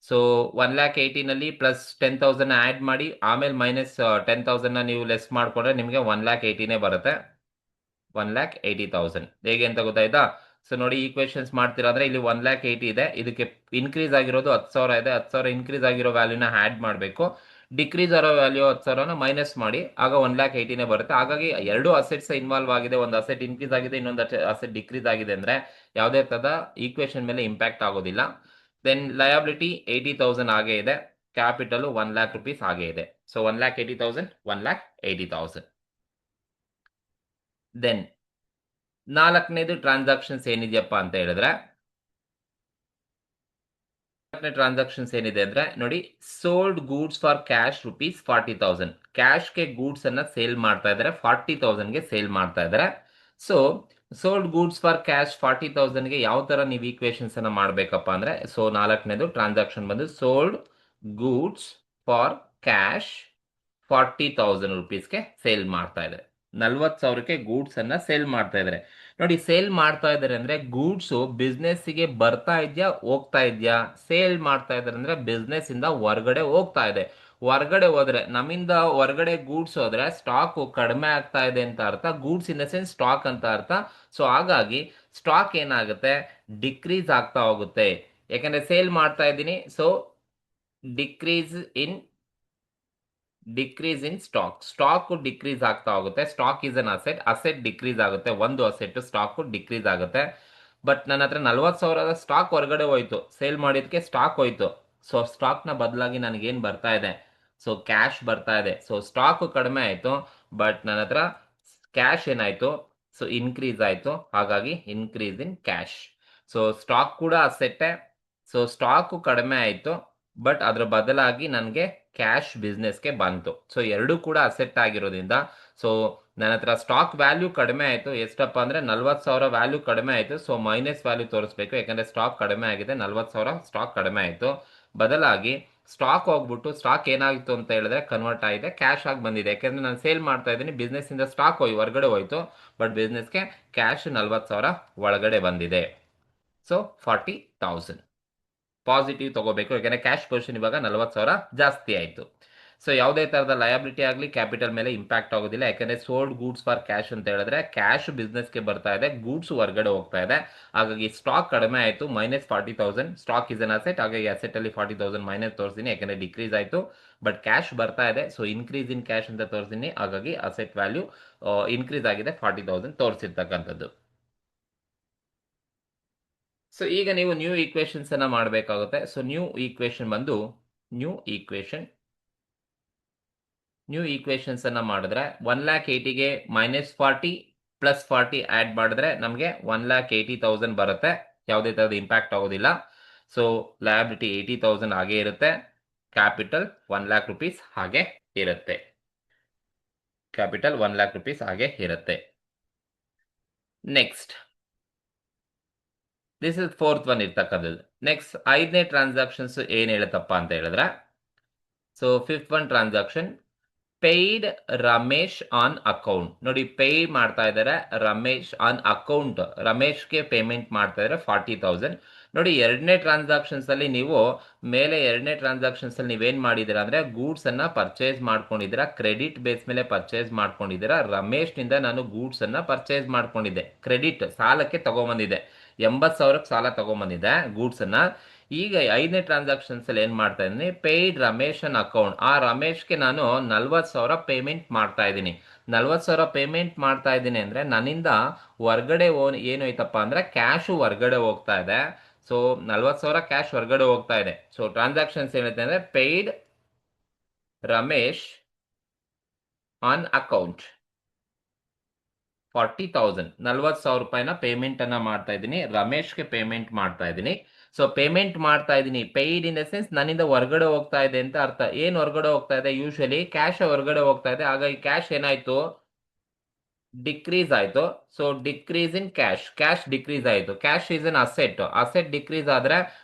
So 1,80,000 ನಲ್ಲಿ ಪ್ಲಸ್ 10,000 ಆಡ್ ಮಾಡಿ ಆಮೇಲೆ -10,000 ನೀವು ಲೆಸ್ ಮಾಡ್ಕೊಂಡ್ರೆ ನಿಮಗೆ 1,80,000 ಬರುತ್ತೆ. 1,80,000 ಹೇಗೆ ಅಂತ ಗೊತ್ತಾಯ್ತಾ? ಸೊ ನೋಡಿ, ಈಕ್ವೇಶನ್ಸ್ ಮಾಡ್ತೀರಾ ಅಂದ್ರೆ ಇಲ್ಲಿ 1,80,000 ಇದೆ, ಇದಕ್ಕೆ ಇನ್ಕ್ರೀಸ್ ಆಗಿರೋದು 10,000 ಇದೆ. 10,000 ಇನ್ಕ್ರೀಸ್ ಆಗಿರೋ ವ್ಯಾಲ್ಯೂನ ಆಡ್ ಮಾಡಬೇಕು, ಡಿಕ್ರೀಸ್ ಆಗಿರೋ ವ್ಯಾಲ್ಯೂ 10,000ನ ಮೈನಸ್ ಮಾಡಿ, ಆಗ 1,80,000 ಬರುತ್ತೆ. ಹಾಗಾಗಿ ಎರಡು ಅಸೆಟ್ಸ್ ಇನ್ವಾಲ್ವ್ ಆಗಿದೆ, ಒಂದು ಅಸೆಟ್ ಇನ್ಕ್ರೀಸ್ ಆಗಿದೆ, ಇನ್ನೊಂದು ಅಸೆಟ್ ಡಿಕ್ರೀಸ್ ಆಗಿದೆ ಅಂದ್ರೆ ಯಾವುದೇ ತರದ ಈಕ್ವೇಶನ್ ಮೇಲೆ ಇಂಪ್ಯಾಕ್ಟ್ ಆಗೋದಿಲ್ಲ. ದೆನ್ ಲಯಬಿಲಿಟಿ 80,000 ಹಾಗೆ ಇದೆ, ಕ್ಯಾಪಿಟಲ್ 1,00,000 rupees ಹಾಗೆ ಇದೆ. ಸೊ 1,80,000, 1,80,000. ದೆನ್ ನಾಲ್ಕನೇದು ಟ್ರಾನ್ಸಾಕ್ಷನ್ಸ್ ಏನಿದೆಯಪ್ಪ ಅಂತ ಹೇಳಿದ್ರೆ, ಟ್ರಾನ್ಸಾಕ್ಷನ್ಸ್ ಏನಿದೆ ಅಂದ್ರೆ ನೋಡಿ, ಸೋಲ್ಡ್ ಗೂಡ್ಸ್ ಫಾರ್ ಕ್ಯಾಶ್ ₹40,000. ಕ್ಯಾಶ್ಗೆ ಗೂಡ್ಸ್ ಅನ್ನ ಸೇಲ್ ಮಾಡ್ತಾ ಇದ್ದಾರೆ, 40,000ಗೆ ಸೇಲ್ ಮಾಡ್ತಾ ಇದ್ದಾರೆ. So sold goods for cash 40,000ಗೆ ಯಾವ ತರ ನೀವು ಈಕ್ವೇಶನ್ಸ್ ಅನ್ನ ಮಾಡಬೇಕಪ್ಪ ಅಂದ್ರೆ, ಸೊ ನಾಲ್ಕನೇದು ಟ್ರಾನ್ಸಾಕ್ಷನ್ ಬಂದು ಸೋಲ್ಡ್ ಗೂಡ್ಸ್ ಫಾರ್ ಕ್ಯಾಶ್ 40,000 rupeesಗೆ ಸೇಲ್ ಮಾಡ್ತಾ ಇದ್ದಾರೆ. 40,000ಕ್ಕೆ ಗೂಡ್ಸ್ ಅನ್ನ ಸೇಲ್ ಮಾಡ್ತಾ ಇದ್ದಾರೆ. ನೋಡಿ, ಸೇಲ್ ಮಾಡ್ತಾ ಇದ್ದಾರೆ ಅಂದ್ರೆ ಗೂಡ್ಸ್ ಬಿಸ್ನೆಸ್ಗೆ ಬರ್ತಾ ಇದೆಯಾ, ಹೋಗ್ತಾ ಇದೆಯಾ? ಸೇಲ್ ಮಾಡ್ತಾ ಇದ್ದಾರೆ ಅಂದ್ರೆ ಬಿಸ್ನೆಸ್ ಇಂದ ಹೊರಗಡೆ ಹೋಗ್ತಾ ಇದೆ. ಹೊರಗಡೆ ಹೋದ್ರೆ, ನಮ್ಮಿಂದ ಹೊರಗಡೆ ಗೂಡ್ಸ್ ಹೋದ್ರೆ ಸ್ಟಾಕ್ ಕಡಿಮೆ ಆಗ್ತಾ ಇದೆ ಅಂತ ಅರ್ಥ, goods in the sense stock ಅಂತ ಅರ್ಥ. ಸೊ ಹಾಗಾಗಿ ಸ್ಟಾಕ್ ಏನಾಗುತ್ತೆ, ಡಿಕ್ರೀಸ್ ಆಗ್ತಾ ಹೋಗುತ್ತೆ. ಯಾಕಂದ್ರೆ ಸೇಲ್ ಮಾಡ್ತಾ ಇದ್ದೀನಿ, so decrease in stock decrease ಆಗ್ತಾ ಹೋಗುತ್ತೆ. Stock is an asset decrease ಆಗುತ್ತೆ, ಒಂದು ಅಸೆಟ್ ಸ್ಟಾಕ್ ಡಿಕ್ರೀಸ್ ಆಗುತ್ತೆ. ಬಟ್ ನನ್ನ ಹತ್ರ 40,000 ಸ್ಟಾಕ್ ಹೊರಗಡೆ ಹೋಯ್ತು, ಸೇಲ್ ಮಾಡಿದಕ್ಕೆ ಸ್ಟಾಕ್ ಹೋಯ್ತು. ಸೊ ಸ್ಟಾಕ್ ನ ಬದಲಾಗಿ ನನಗೇನು ಬರ್ತಾ ಇದೆ, ಸೊ ಕ್ಯಾಶ್ ಬರ್ತಾ ಇದೆ. ಸೊ ಸ್ಟಾಕ್ ಕಡಿಮೆ ಆಯ್ತು, ಬಟ್ ನನ್ನ ಹತ್ರ ಕ್ಯಾಶ್ ಏನಾಯ್ತು, ಸೊ ಇನ್ಕ್ರೀಸ್ ಆಯ್ತು. ಹಾಗಾಗಿ increase in cash. So stock ಕೂಡ ಅಸೆಟ್ಟೆ. ಸೊ ಸ್ಟಾಕ್ ಕಡಿಮೆ ಆಯ್ತು, ಬಟ್ ಅದ್ರ ಬದಲಾಗಿ ನನಗೆ ಕ್ಯಾಶ್ ಬಿಸ್ನೆಸ್ಗೆ ಬಂತು. ಸೊ ಎರಡೂ ಕೂಡ ಅಸೆಟ್ ಆಗಿರೋದ್ರಿಂದ ಸೊ ನನ್ನ ಹತ್ರ ಸ್ಟಾಕ್ ವ್ಯಾಲ್ಯೂ ಕಡಿಮೆ ಆಯಿತು. ಎಷ್ಟಪ್ಪ ಅಂದರೆ 40,000 ವ್ಯಾಲ್ಯೂ ಕಡಿಮೆ ಆಯಿತು. ಸೊ ಮೈನಸ್ ವ್ಯಾಲ್ಯೂ ತೋರಿಸ್ಬೇಕು, ಯಾಕಂದರೆ ಸ್ಟಾಕ್ ಕಡಿಮೆ ಆಗಿದೆ, 40,000 ಸ್ಟಾಕ್ ಕಡಿಮೆ ಆಯಿತು. ಬದಲಾಗಿ ಸ್ಟಾಕ್ ಹೋಗ್ಬಿಟ್ಟು ಸ್ಟಾಕ್ ಏನಾಗಿತ್ತು ಅಂತ ಹೇಳಿದ್ರೆ ಕನ್ವರ್ಟ್ ಆಗಿದೆ, ಕ್ಯಾಶ್ ಆಗಿ ಬಂದಿದೆ. ಯಾಕೆಂದರೆ ನಾನು ಸೇಲ್ ಮಾಡ್ತಾ ಇದ್ದೀನಿ, ಬಿಸ್ನೆಸ್ಸಿಂದ ಸ್ಟಾಕ್ ಹೊರಗಡೆ ಹೋಯ್ತು, ಬಟ್ ಬಿಸ್ನೆಸ್ಗೆ ಕ್ಯಾಶ್ 40,000 ಒಳಗಡೆ ಬಂದಿದೆ. ಸೊ 40,000 ಪಾಸಿಟಿವ್ ತಗೋಬೇಕು, ಯಾಕಂದ್ರೆ ಕ್ಯಾಶ್ ಪೊಸಿಷನ್ ಇವಾಗ 40,000 ಜಾಸ್ತಿ ಆಯಿತು. ಸೊ ಯಾವುದೇ ಥರದ ಲಯಬಿಲಿಟಿ ಆಗಲಿ ಕ್ಯಾಪಿಟಲ್ ಮೇಲೆ ಇಂಪ್ಯಾಕ್ಟ್ ಆಗೋದಿಲ್ಲ, ಯಾಕಂದರೆ ಸೋಲ್ಡ್ ಗೂಡ್ಸ್ ಫಾರ್ ಕ್ಯಾಶ್ ಅಂತ ಹೇಳಿದ್ರೆ ಕ್ಯಾಶ್ ಬಿಸ್ನೆಸ್ಗೆ ಬರ್ತಾ ಇದೆ, ಗೂಡ್ಸ್ ಹೊರಗಡೆ ಹೋಗ್ತಾ ಇದೆ. ಹಾಗಾಗಿ ಸ್ಟಾಕ್ ಕಡಿಮೆ ಆಯಿತು, -40,000. ಸ್ಟಾಕ್ ಇಸ್ ಅನ್ ಅಸೆಟ್, ಹಾಗಾಗಿ ಅಸೆಟ್ ಅಲ್ಲಿ 40,000 ಮೈನಸ್ ತೋರಿಸ್ತೀನಿ, ಯಾಕಂದರೆ ಡಿಕ್ರೀಸ್ ಆಯಿತು. ಬಟ್ ಕ್ಯಾಶ್ ಬರ್ತಾ ಇದೆ, ಸೊ ಇನ್ಕ್ರೀಸ್ ಇನ್ ಕ್ಯಾಶ್ ಅಂತ ತೋರಿಸ್ತೀನಿ. ಹಾಗಾಗಿ ಅಸೆಟ್ ವ್ಯಾಲ್ಯೂ ಇನ್ಕ್ರೀಸ್ ಆಗಿದೆ, 40,000 ತೋರಿಸಿರ್ತಕ್ಕಂಥದ್ದು. ಸೊ ಈಗ ನೀವು ನ್ಯೂ ಈಕ್ವೇಶನ್ಸ್ ಅನ್ನ ಮಾಡಬೇಕಾಗುತ್ತೆ. ಸೊ ನ್ಯೂ ಈಕ್ವೇಶನ್ ಬಂದು ನ್ಯೂ ಈಕ್ವೇಷನ್ಸ್ ಅನ್ನ ಮಾಡಿದ್ರೆ 1,80,000ಗೆ -40 +40 ಆಡ್ ಮಾಡಿದ್ರೆ ನಮಗೆ 1,80,000 ಬರುತ್ತೆ. ಯಾವುದೇ ತರಹದ ಇಂಪ್ಯಾಕ್ಟ್ ಆಗೋದಿಲ್ಲ. ಸೊ ಲಯಬಿಲಿಟಿ 80,000 ಹಾಗೆ ಇರುತ್ತೆ. ಕ್ಯಾಪಿಟಲ್ 1,00,000 ರೂಪೀಸ್ ಹಾಗೆ ಇರುತ್ತೆ. ಕ್ಯಾಪಿಟಲ್ 1,00,000 ರೂಪೀಸ್ ಹಾಗೆ ಇರುತ್ತೆ. Next this is fourth one ಇರ್ತಕ್ಕಂಥದ್ದು. ನೆಕ್ಸ್ಟ್ 5ನೇ ಟ್ರಾನ್ಸಾಕ್ಷನ್ಸ್ ಏನ್ ಹೇಳುತ್ತಪ್ಪ ಅಂತ ಹೇಳಿದ್ರೆ, so fifth one transaction paid Ramesh on account. ನೋಡಿ, ಪೇ ಮಾಡ್ತಾ ಇದ್ದಾರೆ ರಮೇಶ್ ಆನ್ ಅಕೌಂಟ್. ರಮೇಶ್ಗೆ ಪೇಮೆಂಟ್ ಮಾಡ್ತಾ ಇದ್ದಾರೆ 40,000. ನೋಡಿ, ಎರಡನೇ ಟ್ರಾನ್ಸಾಕ್ಷನ್ಸ್ ಅಲ್ಲಿ ನೀವು ಮೇಲೆ ಎರಡನೇ ಟ್ರಾನ್ಸಾಕ್ಷನ್ಸ್ ಅಲ್ಲಿ ನೀವೇನ್ ಮಾಡಿದ್ದೀರಾ ಅಂದ್ರೆ ಗೂಡ್ಸ್ ಅನ್ನ ಪರ್ಚೇಸ್ ಮಾಡ್ಕೊಂಡಿದ್ದೀರಾ, ಕ್ರೆಡಿಟ್ ಬೇಸ್ ಮೇಲೆ ಪರ್ಚೇಸ್ ಮಾಡ್ಕೊಂಡಿದ್ದೀರಾ. ರಮೇಶ್ ನಿಂದ ನಾನು ಗೂಡ್ಸ್ ಅನ್ನ ಪರ್ಚೇಸ್ ಮಾಡ್ಕೊಂಡಿದ್ದೆ, ಕ್ರೆಡಿಟ್ ಸಾಲಕ್ಕೆ ತಗೊಂಬಂದಿದ್ದೆ, 80,000ಕ್ಕೆ ಸಾಲ ತಗೊಂಬಂದಿದ್ದೆ ಗೂಡ್ಸ್ ಅನ್ನ. ಈಗ 5ನೇ ಟ್ರಾನ್ಸಾಕ್ಷನ್ಸ್ ಅಲ್ಲಿ ಏನ್ ಮಾಡ್ತಾ ಇದ್ದೀನಿ, ಪೇಯ್ಡ್ ರಮೇಶ್ ಅನ್ ಅಕೌಂಟ್. ಆ ರಮೇಶ್ಗೆ ನಾನು 40,000 ಪೇಮೆಂಟ್ ಮಾಡ್ತಾ ಇದ್ದೀನಿ. 40,000 ಪೇಮೆಂಟ್ ಮಾಡ್ತಾ ಇದ್ದೀನಿ ಅಂದ್ರೆ ನನ್ನಿಂದ ಹೊರ್ಗಡೆ ಏನೋಯ್ತಪ್ಪ ಅಂದ್ರೆ ಕ್ಯಾಶ್ ಹೊರ್ಗಡೆ ಹೋಗ್ತಾ ಇದೆ. ಸೊ 40,000 ಕ್ಯಾಶ್ ಹೊರಗಡೆ ಹೋಗ್ತಾ ಇದೆ. ಸೊ ಟ್ರಾನ್ಸಾಕ್ಷನ್ಸ್ ಏನಿದೆ ಅಂದ್ರೆ ಪೇಯ್ಡ್ ರಮೇಶ್ ಆನ್ ಅಕೌಂಟ್ 40,000, 40,000 ರೂಪಾಯಿನ ಪೇಮೆಂಟ್ ಅನ್ನ ಮಾಡ್ತಾ ಇದ್ದೀನಿ, ರಮೇಶ್ಗೆ ಪೇಮೆಂಟ್ ಮಾಡ್ತಾ ಇದ್ದೀನಿ. ಸೊ ಪೇಮೆಂಟ್ ಮಾಡ್ತಾ ಇದ್ದೀನಿ, ಪೇಯ್ಡ್ ಇನ್ ದ ಸೆನ್ಸ್ ನನ್ನಿಂದ ಹೊರಗಡೆ ಹೋಗ್ತಾ ಇದೆ ಅಂತ ಅರ್ಥ. ಏನ್ ಹೊರಗಡೆ ಹೋಗ್ತಾ ಇದೆ? ಯೂಶಲಿ ಕ್ಯಾಶ್ ಹೊರಗಡೆ ಹೋಗ್ತಾ ಇದೆ. ಹಾಗಾಗಿ ಕ್ಯಾಶ್ ಏನಾಯ್ತು? ಡಿಕ್ರೀಸ್ ಆಯ್ತು. So decrease in cash, cash decrease ಆಯ್ತು. Cash is an asset, asset decrease ಆದ್ರೆ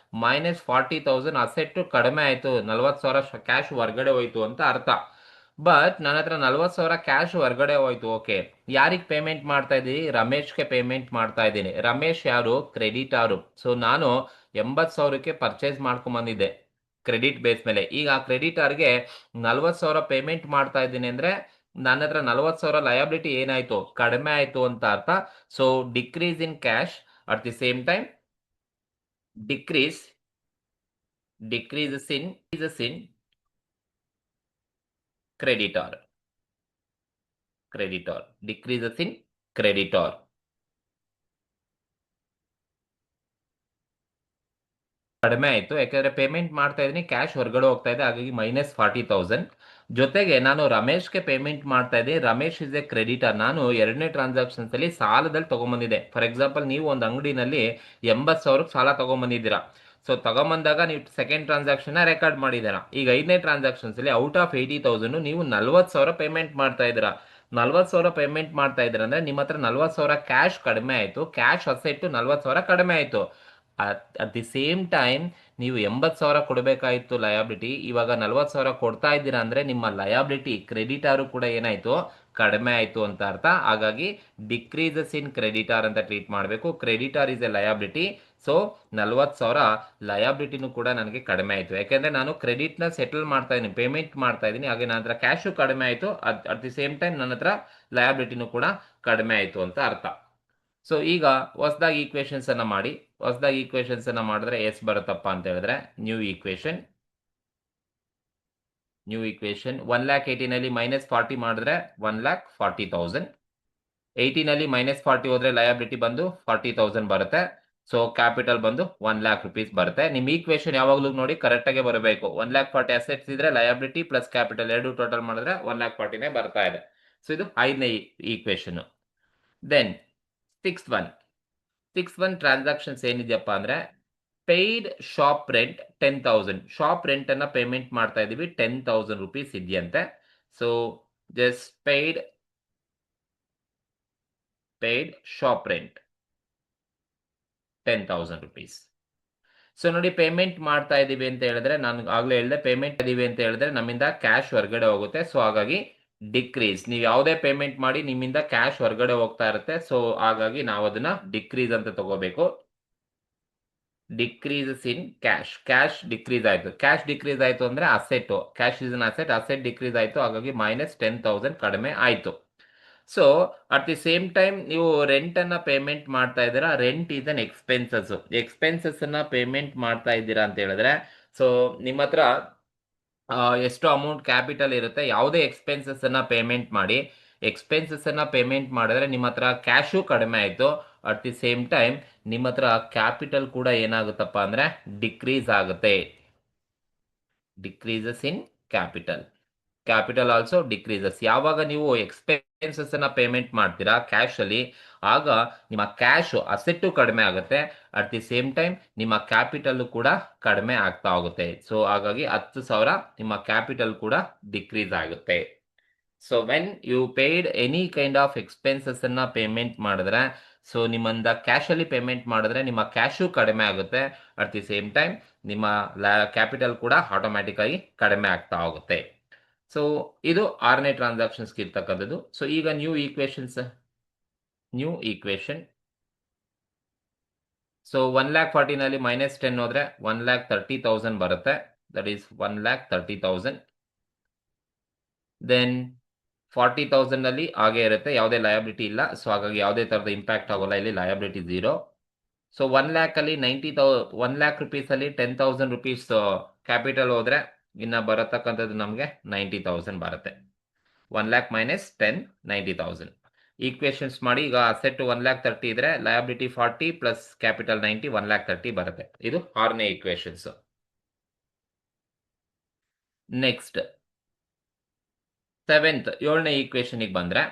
-40,000 ಅಸೆಟ್ ಕಡಿಮೆ ಆಯ್ತು, 40,000 ಕ್ಯಾಶ್ ಹೊರಗಡೆ ಹೋಯ್ತು ಅಂತ ಅರ್ಥ. ಬಟ್ ನನ್ನ ಹತ್ರ 40,000 ಕ್ಯಾಶ್ ಹೊರಗಡೆ ಹೋಯ್ತು. ಓಕೆ, ಯಾರಿಗೆ ಪೇಮೆಂಟ್ ಮಾಡ್ತಾ ಇದ್ದೀನಿ? ರಮೇಶ್ಗೆ ಪೇಮೆಂಟ್ ಮಾಡ್ತಾ ಇದ್ದೀನಿ. ರಮೇಶ್ ಯಾರು? ಕ್ರೆಡಿಟಾರು. ಸೊ ನಾನು 80,000ಕ್ಕೆ ಪರ್ಚೇಸ್ ಮಾಡ್ಕೊಂಡ್ ಬಂದಿದ್ದೆ ಕ್ರೆಡಿಟ್ ಬೇಸ್ ಮೇಲೆ. ಈಗ ಆ ಕ್ರೆಡಿಟಾರ್ಗೆ 40,000 ಪೇಮೆಂಟ್ ಮಾಡ್ತಾ ಇದ್ದೀನಿ ಅಂದ್ರೆ ನನ್ನ ಹತ್ರ 40,000 ಲಯಬಿಲಿಟಿ ಏನಾಯ್ತು? ಕಡಿಮೆ ಆಯ್ತು ಅಂತ ಅರ್ಥ. So decrease in cash, at the same time decrease in creditor, decreases in creditor. ಕಡಿಮೆ ಆಯ್ತು ಯಾಕಂದ್ರೆ ಪೇಮೆಂಟ್ ಮಾಡ್ತಾ ಇದ್ದೀನಿ, ಕ್ಯಾಶ್ ಹೊರಗಡೆ ಹೋಗ್ತಾ ಇದೆ, ಹಾಗಾಗಿ -40,000. ಜೊತೆಗೆ ನಾನು ರಮೇಶ್ಗೆ ಪೇಮೆಂಟ್ ಮಾಡ್ತಾ ಇದ್ದೀನಿ, ರಮೇಶ್ ಇಸ್ ಎ ಕ್ರೆಡಿಟರ್. ನಾನು ಎರಡನೇ ಟ್ರಾನ್ಸಾಕ್ಷನ್ಸ್ ಅಲ್ಲಿ ಸಾಲದಲ್ಲಿ ತಗೊಂಬಂದಿದ್ದೆ. ಫಾರ್ ಎಕ್ಸಾಂಪಲ್, ನೀವು ಒಂದು ಅಂಗಡಿನಲ್ಲಿ 80,000ಕ್ಕೆ ಸಾಲ ತಗೊಂಬಂದಿದ್ದೀರಾ. ಸೊ ತಗೊಂಬಂದಾಗ ನೀವು ಸೆಕೆಂಡ್ ಟ್ರಾನ್ಸಾಕ್ಷನ್ ರೆಕಾರ್ಡ್ ಮಾಡಿದ್ದೀರಾ. ಈಗ 5ನೇ ಟ್ರಾನ್ಸಾಕ್ಷನ್ಸ್ ಅಲ್ಲಿ ಔಟ್ ಆಫ್ 80,000 ನೀವು 40,000 ಪೇಮೆಂಟ್ ಮಾಡ್ತಾ ಇದ್ದೀರಾ. 40,000 ಪೇಮೆಂಟ್ ಮಾಡ್ತಾ ಇದ್ದೀರಾ ಅಂದ್ರೆ ನಿಮ್ಮ ಹತ್ರ 40,000 ಕ್ಯಾಶ್ ಕಡಿಮೆ ಆಯ್ತು, ಕ್ಯಾಶ್ ಅಸೆಟ್ 40,000 ಕಡಿಮೆ ಆಯ್ತು. ಅಟ್ ದಿ ಸೇಮ್ ಟೈಮ್ ನೀವು 80,000 ಕೊಡಬೇಕಾಯಿತು ಲಯಬಿಲಿಟಿ, ಇವಾಗ 40,000 ಕೊಡ್ತಾ ಇದ್ದೀರಾ ಅಂದ್ರೆ ನಿಮ್ಮ ಲಯಬಿಲಿಟಿ ಕ್ರೆಡಿಟಾರು ಕೂಡ ಏನಾಯ್ತು? ಕಡಿಮೆ ಆಯ್ತು ಅಂತ ಅರ್ಥ. ಹಾಗಾಗಿ ಡಿಕ್ರೀಸಸ್ ಇನ್ ಕ್ರೆಡಿಟಾರ್ ಅಂತ ಟ್ರೀಟ್ ಮಾಡಬೇಕು. Creditor is A liability. So 40,000 ಲಯಬಿಲಿಟಿನೂ ಕೂಡ ನನಗೆ ಕಡಿಮೆ ಆಯ್ತು, ಯಾಕೆಂದ್ರೆ ನಾನು ಕ್ರೆಡಿಟ್ ನ ಸೆಟಲ್ ಮಾಡ್ತಾ ಇದ್ದೀನಿ, ಪೇಮೆಂಟ್ ಮಾಡ್ತಾ ಇದ್ದೀನಿ. ಹಾಗೆ ನನ್ನ ಹತ್ರ ಕ್ಯಾಶು ಕಡಿಮೆ ಆಯ್ತು, ಅಟ್ ದಿ ಸೇಮ್ ಟೈಮ್ ನನ್ನ ಹತ್ರ ಲಯಬಿಲಿಟಿನೂ ಕೂಡ ಕಡಿಮೆ ಆಯ್ತು ಅಂತ ಅರ್ಥ. ಸೊ ಈಗ ಹೊಸದಾಗಿ ಈಕ್ವೇಶನ್ಸ್ ಅನ್ನ ಮಾಡಿ. ಹೊಸದಾಗಿ ಈಕ್ವೇಶನ್ಸ್ ಅನ್ನ ಮಾಡಿದ್ರೆ ಎಷ್ಟು ಬರುತ್ತಪ್ಪ ಅಂತ ಹೇಳಿದ್ರೆ, ನ್ಯೂ ಈಕ್ವೇಶನ್ 1,80,000 ನಲ್ಲಿ -40 ಮಾಡಿದ್ರೆ 1,40,000. 80 ನಲ್ಲಿ -40 ಹೋದ್ರೆ ಲಯಬಿಲಿಟಿ ಬಂದು 40,000 ಬರುತ್ತೆ. ಸೊ ಕ್ಯಾಪಿಟಲ್ ಬಂದು 1,00,000 ರೂಪೀಸ್ ಬರುತ್ತೆ. ನಿಮ್ ಈಕ್ವೇಶನ್ ಯಾವಾಗಲೂ ನೋಡಿ ಕರೆಕ್ಟ್ ಆಗಿ ಬರಬೇಕು. 1,40,000 ಅಸೆಟ್ಸ್ ಇದ್ರೆ ಲಯಬಿಲಿಟಿ ಪ್ಲಸ್ ಕ್ಯಾಪಿಟಲ್ ಎರಡು ಟೋಟಲ್ ಮಾಡಿದ್ರೆ 1,40,000 ಬರ್ತಾ ಇದೆ. ಸೊ ಇದು 5ನೇ equation. Then six one transactions ಏನಿದೆಯಪ್ಪ ಅಂದ್ರೆ paid shop rent 10,000. Shop rent ಅನ್ನ ಪೇಮೆಂಟ್ ಮಾಡ್ತಾ ಇದೀವಿ, 10,000 ರೂಪೀಸ್ ಇದೆಯಂತೆ. So just paid shop rent 10,000 rupees. So ನೋಡಿ, ಪೇಮೆಂಟ್ ಮಾಡ್ತಾ ಇದೀವಿ ಅಂತ ಹೇಳಿದ್ರೆ, ನಾನು ಆಗ್ಲೇ ಹೇಳಿದೆ ಪೇಮೆಂಟ್ ಇದೀವಿ ಅಂತ ಹೇಳಿದ್ರೆ ನಮ್ಮಿಂದ ಕ್ಯಾಶ್ ಹೊರಗಡೆ ಹೋಗುತ್ತೆ. ಸೊ ಹಾಗಾಗಿ ಡಿಕ್ರೀಸ್, ನೀವು ಯಾವುದೇ ಪೇಮೆಂಟ್ ಮಾಡಿ ನಿಮ್ಮಿಂದ ಕ್ಯಾಶ್ ಹೊರಗಡೆ ಹೋಗ್ತಾ ಇರುತ್ತೆ. ಸೊ ಹಾಗಾಗಿ ನಾವು ಅದನ್ನ ಡಿಕ್ರೀಸ್ ಅಂತ ತಗೋಬೇಕು. ಡಿಕ್ರೀಸಸ್ ಇನ್ ಕ್ಯಾಶ್, ಕ್ಯಾಶ್ ಡಿಕ್ರೀಸ್ ಆಯ್ತು. ಕ್ಯಾಶ್ ಡಿಕ್ರೀಸ್ ಆಯ್ತು ಅಂದ್ರೆ asset, cash is an asset, asset decrease ಆಯ್ತು, ಹಾಗಾಗಿ -10,000 ಕಡಿಮೆ ಆಯ್ತು. So at the same time ನೀವು ರೆಂಟ್ ಅನ್ನ ಪೇಮೆಂಟ್ ಮಾಡ್ತಾ ಇದ್ದೀರಾ, rent is an expenses. Expenses ಅನ್ನ ಪೇಮೆಂಟ್ ಮಾಡ್ತಾ ಇದ್ದೀರಾ ಅಂತ ಹೇಳಿದ್ರೆ, ಸೊ ನಿಮ್ಮ ಹತ್ರ ಎಷ್ಟು ಅಮೌಂಟ್ ಕ್ಯಾಪಿಟಲ್ ಇರುತ್ತೆ, ಯಾವುದೇ ಎಕ್ಸ್ಪೆನ್ಸಸ್ ಅನ್ನ ಪೇಮೆಂಟ್ ಮಾಡಿ. ಎಕ್ಸ್ಪೆನ್ಸಸ್ ಅನ್ನ ಪೇಮೆಂಟ್ ಮಾಡಿದ್ರೆ ನಿಮ್ಮ ಹತ್ರ ಕ್ಯಾಶು ಕಡಿಮೆ ಆಯ್ತು, ಅಟ್ ದಿ ಸೇಮ್ ಟೈಮ್ ನಿಮ್ಮ ಹತ್ರ ಕ್ಯಾಪಿಟಲ್ ಕೂಡ ಏನಾಗುತ್ತಪ್ಪ ಅಂದ್ರೆ ಡಿಕ್ರೀಸ್ ಆಗುತ್ತೆ. Decreases in capital. Capital also decreases. ಯಾವಾಗ ನೀವು ಎಕ್ಸ್ಪೆನ್ಸಸ್ ಅನ್ನ ಪೇಮೆಂಟ್ ಮಾಡ್ತೀರಾ ಕ್ಯಾಶ್ ಅಲ್ಲಿ, ಆಗ ನಿಮ್ಮ ಕ್ಯಾಶ್ ಅಸೆಟ್ ಕಡಿಮೆ ಆಗುತ್ತೆ, ಅಟ್ ದಿ ಸೇಮ್ ಟೈಮ್ ನಿಮ್ಮ ಕ್ಯಾಪಿಟಲ್ ಕೂಡ ಕಡಿಮೆ ಆಗ್ತಾ ಹೋಗುತ್ತೆ. ಸೊ ಹಾಗಾಗಿ 10,000 ನಿಮ್ಮ ಕ್ಯಾಪಿಟಲ್ ಕೂಡ ಡಿಕ್ರೀಸ್ ಆಗುತ್ತೆ. So when you paid any kind of expenses ಅನ್ನ ಪೇಮೆಂಟ್ ಮಾಡಿದ್ರೆ, ಸೊ ನಿಮ್ಮಿಂದ ಕ್ಯಾಶ್ ಅಲ್ಲಿ ಪೇಮೆಂಟ್ ಮಾಡಿದ್ರೆ ನಿಮ್ಮ ಕ್ಯಾಶು ಕಡಿಮೆ ಆಗುತ್ತೆ, ಅಟ್ ದಿ ಸೇಮ್ ಟೈಮ್ ನಿಮ್ಮ ಕ್ಯಾಪಿಟಲ್ ಕೂಡ ಆಟೋಮ್ಯಾಟಿಕ್ ಆಗಿ ಕಡಿಮೆ ಆಗ್ತಾ ಹೋಗುತ್ತೆ. ಸೊ ಇದು 6ನೇ ಟ್ರಾನ್ಸಾಕ್ಷನ್ಸ್ಗೆ ಇರ್ತಕ್ಕಂಥದ್ದು. ಸೊ ಈಗ ನ್ಯೂ ಈಕ್ವೇಶನ್. ಸೊ 1,40,000 ನಲ್ಲಿ -10 ಹೋದ್ರೆ 1,30,000 ಬರುತ್ತೆ. That is 1,30,000. ದೆನ್ 40,000 ನಲ್ಲಿ ಹಾಗೆ ಇರುತ್ತೆ, ಯಾವುದೇ ಲಯಬಿಲಿಟಿ ಇಲ್ಲ. ಸೊ ಹಾಗಾಗಿ ಯಾವುದೇ ತರದ ಇಂಪ್ಯಾಕ್ಟ್ ಆಗೋಲ್ಲ, ಇಲ್ಲಿ ಲಯಬಿಲಿಟಿ 0. ಸೊ 1,00,000 ಅಲ್ಲಿ 1,00,000 ರುಪೀಸ್ ಅಲ್ಲಿ 10,000 ರುಪೀಸ್ ಕ್ಯಾಪಿಟಲ್ ಹೋದ್ರೆ ಇನ್ನ ಬರತಕ್ಕಂಥದ್ದು ನಮಗೆ 90,000 ಬರುತ್ತೆ. 1,00,000 - 10, 90,000. ಈಕ್ವೇಶನ್ಸ್ ಮಾಡಿ. ಈಗ ಅಸೆಟ್ 1,30,000 ಇದ್ರೆ ಲಯಬಿಲಿಟಿ 40 ಪ್ಲಸ್ ಕ್ಯಾಪಿಟಲ್ 90, 1,30,000 ಬರುತ್ತೆ. ಇದು 6ನೇ ಈಕ್ವೇಶನ್ಸ್. ನೆಕ್ಸ್ಟ್ 7ನೇ ಈಕ್ವೇಶನ್ಗೆ ಬಂದ್ರೆ,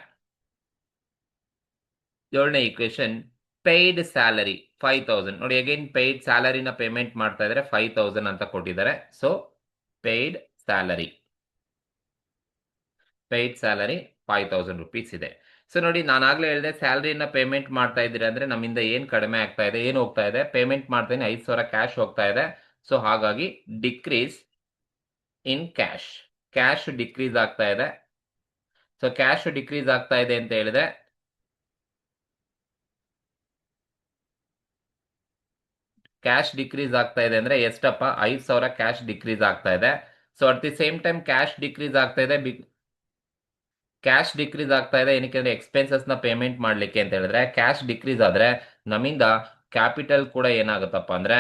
7ನೇ ಈಕ್ವೇಶನ್ ಪೇಯ್ಡ್ ಸ್ಯಾಲರಿ 5,000. ನೋಡಿ, ಅಗೇನ್ ಪೇಯ್ಡ್ ಸ್ಯಾಲರಿನ ಪೇಮೆಂಟ್ ಮಾಡ್ತಾ ಇದ್ರೆ 5,000 ಅಂತ ಕೊಟ್ಟಿದ್ದಾರೆ. ಸೊ ಪೇಯ್ಡ್ ಸ್ಯಾಲರಿ 5,000 ರುಪೀಸ್ ಇದೆ. ಸೊ ನೋಡಿ, ನಾನಾಗ್ಲೇ ಹೇಳಿದೆ ಸ್ಯಾಲರಿನ ಪೇಮೆಂಟ್ ಮಾಡ್ತಾ ಇದ್ದೀರಾ ಅಂದ್ರೆ ನಮ್ಮಿಂದ ಏನ್ ಕಡಿಮೆ ಆಗ್ತಾ ಇದೆ, ಏನು ಹೋಗ್ತಾ ಇದೆ, ಪೇಮೆಂಟ್ ಮಾಡ್ತೇನೆ 5,000 ಕ್ಯಾಶ್ ಹೋಗ್ತಾ ಇದೆ. ಸೊ ಹಾಗಾಗಿ ಡಿಕ್ರೀಸ್ ಇನ್ ಕ್ಯಾಶ್ ಡಿಕ್ರೀಸ್ ಆಗ್ತಾ ಇದೆ. ಸೊ ಕ್ಯಾಶ್ ಡಿಕ್ರೀಸ್ ಆಗ್ತಾ ಇದೆ ಅಂತ ಹೇಳಿದ್ರೆ ಕ್ಯಾಶ್ ಡಿಕ್ರೀಸ್ ಆಗ್ತಾ ಇದೆ ಅಂದ್ರೆ ಎಷ್ಟಪ್ಪ? 5,000 ಕ್ಯಾಶ್ ಡಿಕ್ರೀಸ್ ಆಗ್ತಾ ಇದೆ. So at the same time cash decrease ಆಗ್ತಾ ಇದೆ. ಕ್ಯಾಶ್ ಡಿಕ್ರೀಸ್ ಆಗ್ತಾ ಇದೆ ಏನಕ್ಕೆ ಅಂದ್ರೆ ಎಕ್ಸ್ಪೆನ್ಸಸ್ ನ ಪೇಮೆಂಟ್ ಮಾಡ್ಲಿಕ್ಕೆ ಅಂತ ಹೇಳಿದ್ರೆ, ಕ್ಯಾಶ್ ಡಿಕ್ರೀಸ್ ಆದ್ರೆ ನಮ್ಮಿಂದ ಕ್ಯಾಪಿಟಲ್ ಕೂಡ ಏನಾಗುತ್ತಪ್ಪ ಅಂದ್ರೆ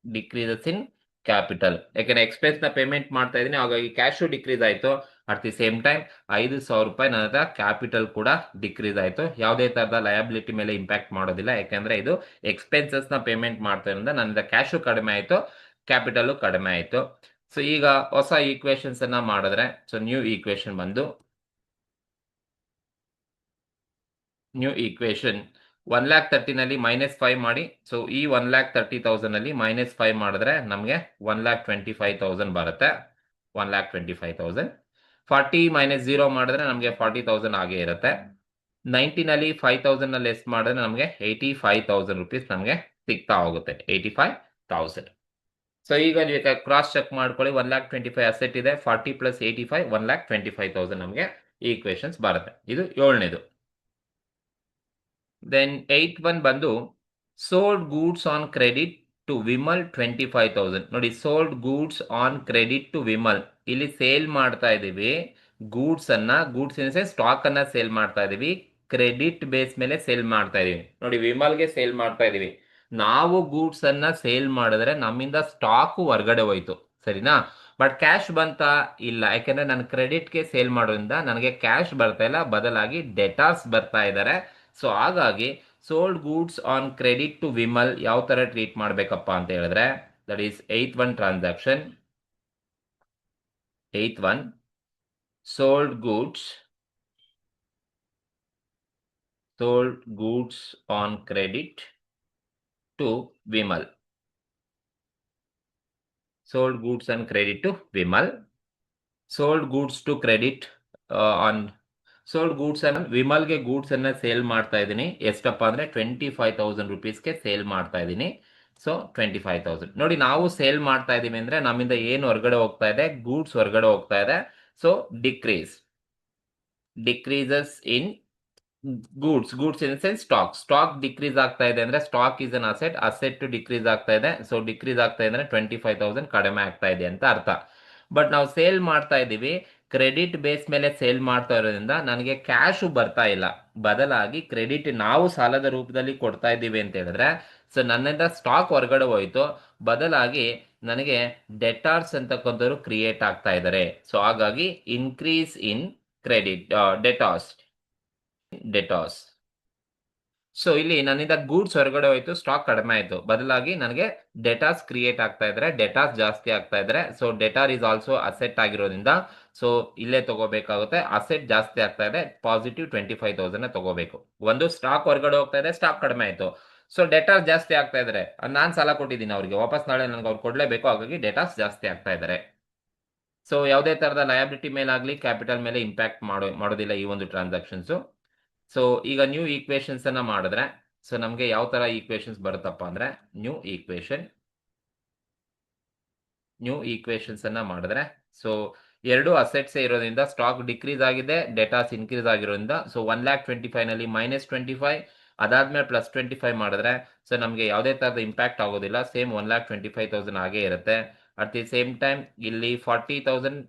ಡಿಕ್ರೀಸಸ್ ಇನ್ ಕ್ಯಾಪಿಟಲ್. ಯಾಕಂದ್ರೆ ಎಕ್ಸ್ಪೆನ್ಸ್ ನ ಪೇಮೆಂಟ್ ಮಾಡ್ತಾ ಇದೀನಿ, ಹಾಗಾಗಿ ಕ್ಯಾಶು ಡಿಕ್ರೀಸ್ ಆಯ್ತು. ಅಟ್ ದಿ ಸೇಮ್ ಟೈಮ್ 5,000 ರೂಪಾಯಿ ನನ್ನ ಕ್ಯಾಪಿಟಲ್ ಕೂಡ ಡಿಕ್ರೀಸ್ ಆಯ್ತು. ಯಾವುದೇ ತರದ ಲಯಬಿಲಿಟಿ ಮೇಲೆ ಇಂಪ್ಯಾಕ್ಟ್ ಮಾಡೋದಿಲ್ಲ, ಯಾಕಂದ್ರೆ ಇದು ಎಕ್ಸ್ಪೆನ್ಸಸ್ ನ ಪೇಮೆಂಟ್ ಮಾಡ್ತಾ ಇರೋದ್ರಿಂದ ನನ್ನ ಕ್ಯಾಶು ಕಡಿಮೆ ಆಯ್ತು, ಕ್ಯಾಪಿಟಲ್ ಕಡಿಮೆ ಆಯ್ತು. ಸೊ ಈಗ ಹೊಸ ಈಕ್ವೇಶನ್ಸ್ ಅನ್ನ ಮಾಡಿದ್ರೆ, ಸೊ ನ್ಯೂ ಈಕ್ವೇಶನ್ ಬಂದು ನ್ಯೂ ಈಕ್ವೇಶನ್ 1,30,000 ನಲ್ಲಿ -5 ಮಾಡಿ. ಸೊ ಈ 1,30,000 ಅಲ್ಲಿ -5 ಮಾಡಿದ್ರೆ ನಮಗೆ 1,25,000 ಬರುತ್ತೆ. 1,25,000. 40 - 0 ಮಾಡಿದ್ರೆ ನಮಗೆ 40,000 ಹಾಗೆ ಇರುತ್ತೆ. 90 ನಲ್ಲಿ 5,000 ಲೆಸ್ ಮಾಡಿದ್ರೆ ನಮಗೆ 85,000 ರುಪೀಸ್ ನಮಗೆ ಸಿಗ್ತಾ ಹೋಗುತ್ತೆ. 85,000. ಸೊ ಈಗ ನೀವು ಕ್ರಾಸ್ ಚೆಕ್ ಮಾಡ್ಕೊಳ್ಳಿ. 1,25,000 ಅಸೆಟ್ ಇದೆ, 40 + 85, 1,25,000 ನಮಗೆ ಈಕ್ವೇಶನ್ಸ್ ಬರುತ್ತೆ. ಇದು 7ನೇದು. ದೆನ್ 8th ಒನ್ ಬಂದು sold goods on credit to Vimal 25,000. ನೋಡಿ, sold goods on credit to Vimal, ಇಲ್ಲಿ ಸೇಲ್ ಮಾಡ್ತಾ ಇದೀವಿ ಗೂಡ್ಸ್ ಇನ್ ಸೆನ್ಸ್ ಸ್ಟಾಕ್ ಅನ್ನ ಸೇಲ್ ಮಾಡ್ತಾ ಇದೀವಿ, ಕ್ರೆಡಿಟ್ ಬೇಸ್ ಮೇಲೆ ಸೇಲ್ ಮಾಡ್ತಾ ಇದೀವಿ. ನೋಡಿ, ವಿಮಲ್ಗೆ ಸೇಲ್ ಮಾಡ್ತಾ ಇದೀವಿ. ನಾವು ಗೂಡ್ಸ್ ಅನ್ನ ಸೇಲ್ ಮಾಡಿದ್ರೆ ನಮ್ಮಿಂದ ಸ್ಟಾಕ್ ಹೊರಗಡೆ ಹೋಯ್ತು, ಸರಿನಾ? ಬಟ್ ಕ್ಯಾಶ್ ಬಂತ? ಇಲ್ಲ, ಯಾಕಂದ್ರೆ ನಾನು ಕ್ರೆಡಿಟ್ಗೆ ಸೇಲ್ ಮಾಡೋದ್ರಿಂದ ನನಗೆ ಕ್ಯಾಶ್ ಬರ್ತಾ ಇಲ್ಲ, ಬದಲಾಗಿ ಡೆಟಾರ್ಸ್ ಬರ್ತಾ ಇದ್ದಾರೆ. ಸೊ ಹಾಗಾಗಿ sold goods on credit to Vimal ಯಾವ ತರ ಟ್ರೀಟ್ ಮಾಡ್ಬೇಕಪ್ಪ ಅಂತ ಹೇಳಿದ್ರೆ, that is 8th one transaction. 8th one sold goods on credit to Vimal. Sold goods on credit to Vimal. Sold goods to credit on sold goods and ವಿಮಲ್ಗೆ goods ಅನ್ನ sale ಮಾಡ್ತಾ ಇದ್ದೀನಿ. ಎಷ್ಟಪ್ಪ ಅಂದ್ರೆ 25,000 ರುಪೀಸ್ಗೆ ಸೇಲ್ ಮಾಡ್ತಾ ಇದ್ದೀನಿ. ಸೊ 25,000. ನೋಡಿ, ನಾವು ಸೇಲ್ ಮಾಡ್ತಾ ಇದೀವಿ ಅಂದ್ರೆ ನಮ್ಮಿಂದ ಏನು ಹೊರಗಡೆ ಹೋಗ್ತಾ ಇದೆ? ಗೂಡ್ಸ್ ಹೊರಗಡೆ ಹೋಗ್ತಾ ಇದೆ. So decreases in goods in sense stock decrease ಆಗ್ತಾ ಇದೆ ಅಂದ್ರೆ stock is an asset decrease ಆಗ್ತಾ ಇದೆ. ಸೊ ಡಿಕ್ರೀಸ್ ಆಗ್ತಾ ಇದೆ ಅಂದ್ರೆ 25,000 ಕಡಿಮೆ ಆಗ್ತಾ ಇದೆ ಅಂತ ಅರ್ಥ. ಬಟ್ ನಾವು ಸೇಲ್ ಮಾಡ್ತಾ ಇದೀವಿ ಕ್ರೆಡಿಟ್ ಬೇಸ್ ಮೇಲೆ ಸೇಲ್ ಮಾಡ್ತಾ ಇರೋದ್ರಿಂದ ನನಗೆ ಕ್ಯಾಶ್ ಬರ್ತಾ ಇಲ್ಲ, ಬದಲಾಗಿ ಕ್ರೆಡಿಟ್ ನಾವು ಸಾಲದ ರೂಪದಲ್ಲಿ ಕೊಡ್ತಾ ಇದ್ದೀವಿ ಅಂತ ಹೇಳಿದ್ರೆ, ಸೊ ನನ್ನಿಂದ ಸ್ಟಾಕ್ ಹೊರಗಡೆ ಹೋಯ್ತು, ಬದಲಾಗಿ ನನಗೆ ಡೆಟಾರ್ಸ್ ಅಂತಕ್ಕಂಥವ್ರು ಕ್ರಿಯೇಟ್ ಆಗ್ತಾ ಇದ್ದಾರೆ. ಸೊ ಹಾಗಾಗಿ ಇನ್ಕ್ರೀಸ್ ಇನ್ ಕ್ರೆಡಿಟ್ ಡೆಟಾರ್ಸ್. ಸೊ ಇಲ್ಲಿ ನನ್ನಿಂದ ಗೂಡ್ಸ್ ಹೊರಗಡೆ ಹೋಯ್ತು, ಸ್ಟಾಕ್ ಕಡಿಮೆ ಆಯ್ತು, ಬದಲಾಗಿ ನನಗೆ ಡೆಟಾಸ್ ಕ್ರಿಯೇಟ್ ಆಗ್ತಾ ಇದ್ರೆ, ಡೆಟಾಸ್ ಜಾಸ್ತಿ ಆಗ್ತಾ ಇದ್ರೆ, so debtor is also asset ಆಗಿರೋದ್ರಿಂದ ಸೊ ಇಲ್ಲೇ ತಗೋಬೇಕಾಗುತ್ತೆ. ಅಸೆಟ್ ಜಾಸ್ತಿ ಆಗ್ತಾ ಇದೆ, ಪಾಸಿಟಿವ್ 25,000 ತಗೋಬೇಕು. ಒಂದು ಸ್ಟಾಕ್ ಹೊರಗಡೆ ಹೋಗ್ತಾ ಇದೆ, ಸ್ಟಾಕ್ ಕಡಿಮೆ ಆಯ್ತು, ಸೊ ಡೆಟಾಸ್ ಜಾಸ್ತಿ ಆಗ್ತಾ ಇದಾರೆ, ನಾನು ಸಾಲ ಕೊಟ್ಟಿದ್ದೀನಿ ಅವ್ರಿಗೆ, ವಾಪಸ್ ನಾಳೆ ನನಗೆ ಅವ್ರು ಕೊಡ್ಲೇಬೇಕು, ಹಾಗಾಗಿ ಡೆಟಾಸ್ ಜಾಸ್ತಿ ಆಗ್ತಾ ಇದಾರೆ. ಸೊ ಯಾವುದೇ ತರಹದ ಲಯಬಿಲಿಟಿ ಮೇಲಾಗ್ಲಿ ಕ್ಯಾಪಿಟಲ್ ಮೇಲೆ ಇಂಪ್ಯಾಕ್ಟ್ ಮಾಡೋದಿಲ್ಲ ಈ ಒಂದು ಟ್ರಾನ್ಸಾಕ್ಷನ್ಸ್. ಸೊ ಈಗ ನ್ಯೂ ಈಕ್ವೇಶನ್ಸ್ ಅನ್ನ ಮಾಡಿದ್ರೆ, ಸೊ ನಮಗೆ ಯಾವ ತರ ಈಕ್ವೇಶನ್ಸ್ ಬರುತ್ತಪ್ಪ ಅಂದ್ರೆ, ನ್ಯೂ ಈಕ್ವೇಶನ್ಸ್ ಅನ್ನ ಮಾಡಿದ್ರೆ, ಸೊ ಎರಡು ಅಸೆಟ್ಸ್ ಇರೋದ್ರಿಂದ ಸ್ಟಾಕ್ ಡಿಕ್ರೀಸ್ ಆಗಿದೆ, ಡೆಟಾಸ್ ಇನ್ಕ್ರೀಸ್ ಆಗಿರೋದ್ರಿಂದ, ಸೊ 1,25,000 ನಲ್ಲಿ -25, ಅದಾದ್ಮೇಲೆ +25 ಮಾಡಿದ್ರೆ, ಸೊ ನಮಗೆ ಯಾವುದೇ ತರದ ಇಂಪ್ಯಾಕ್ಟ್ ಆಗೋದಿಲ್ಲ, ಸೇಮ್ 1,25,000 ಆಗೇ ಇರುತ್ತೆ. ಅಟ್ ದಿ ಸೇಮ್ ಟೈಮ್ ಇಲ್ಲಿ 40,000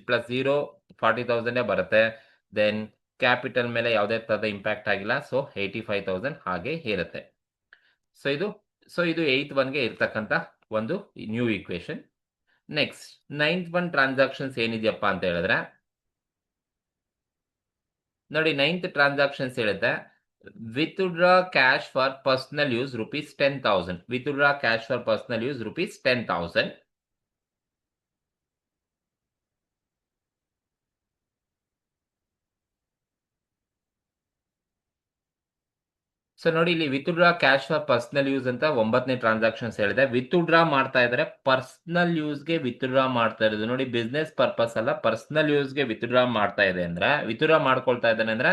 +0 40,000 ಬರುತ್ತೆ. ದೆನ್ ಕ್ಯಾಪಿಟಲ್ ಮೇಲೆ ಯಾವುದೇ ತರದ ಇಂಪ್ಯಾಕ್ಟ್ ಆಗಿಲ್ಲ, ಸೊ 85,000 ಹಾಗೆ ಇರುತ್ತೆ. ಸೊ ಇದು 8th ಒನ್ಗೆ ಇರ್ತಕ್ಕಂಥ ಒಂದು new equation. Next 9th one transactions ಏನಿದೆಯಪ್ಪ ಅಂತ ಹೇಳಿದ್ರೆ, ನೋಡಿ 9th ಟ್ರಾನ್ಸಾಕ್ಷನ್ಸ್ ಹೇಳುತ್ತೆ, withdraw cash for personal use ₹10,000. Withdraw cash for personal use ₹10,000. So ನೋಡಿ ಇಲ್ಲಿ withdraw cash for personal use ಅಂತ 9ನೇ ಟ್ರಾನ್ಸಾಕ್ಷನ್ಸ್ ಹೇಳಿದೆ. ವಿತ್ಡ್ರಾ ಮಾಡ್ತಾ ಇದ್ರೆ ಪರ್ಸನಲ್ ಯೂಸ್ಗೆ ವಿತ್ಡ್ರಾ ಮಾಡ್ತಾ ಇರೋದು, ನೋಡಿ ಬಿಸ್ನೆಸ್ ಪರ್ಪಸ್ ಅಲ್ಲ, ಪರ್ಸನಲ್ ಯೂಸ್ಗೆ ವಿತ್ಡ್ರಾ ಮಾಡ್ತಾ ಇದೆ ಅಂದ್ರೆ, ವಿತ್ಡ್ರಾ ಮಾಡ್ಕೊಳ್ತಾ ಇದ್ದಾನೆ ಅಂದ್ರೆ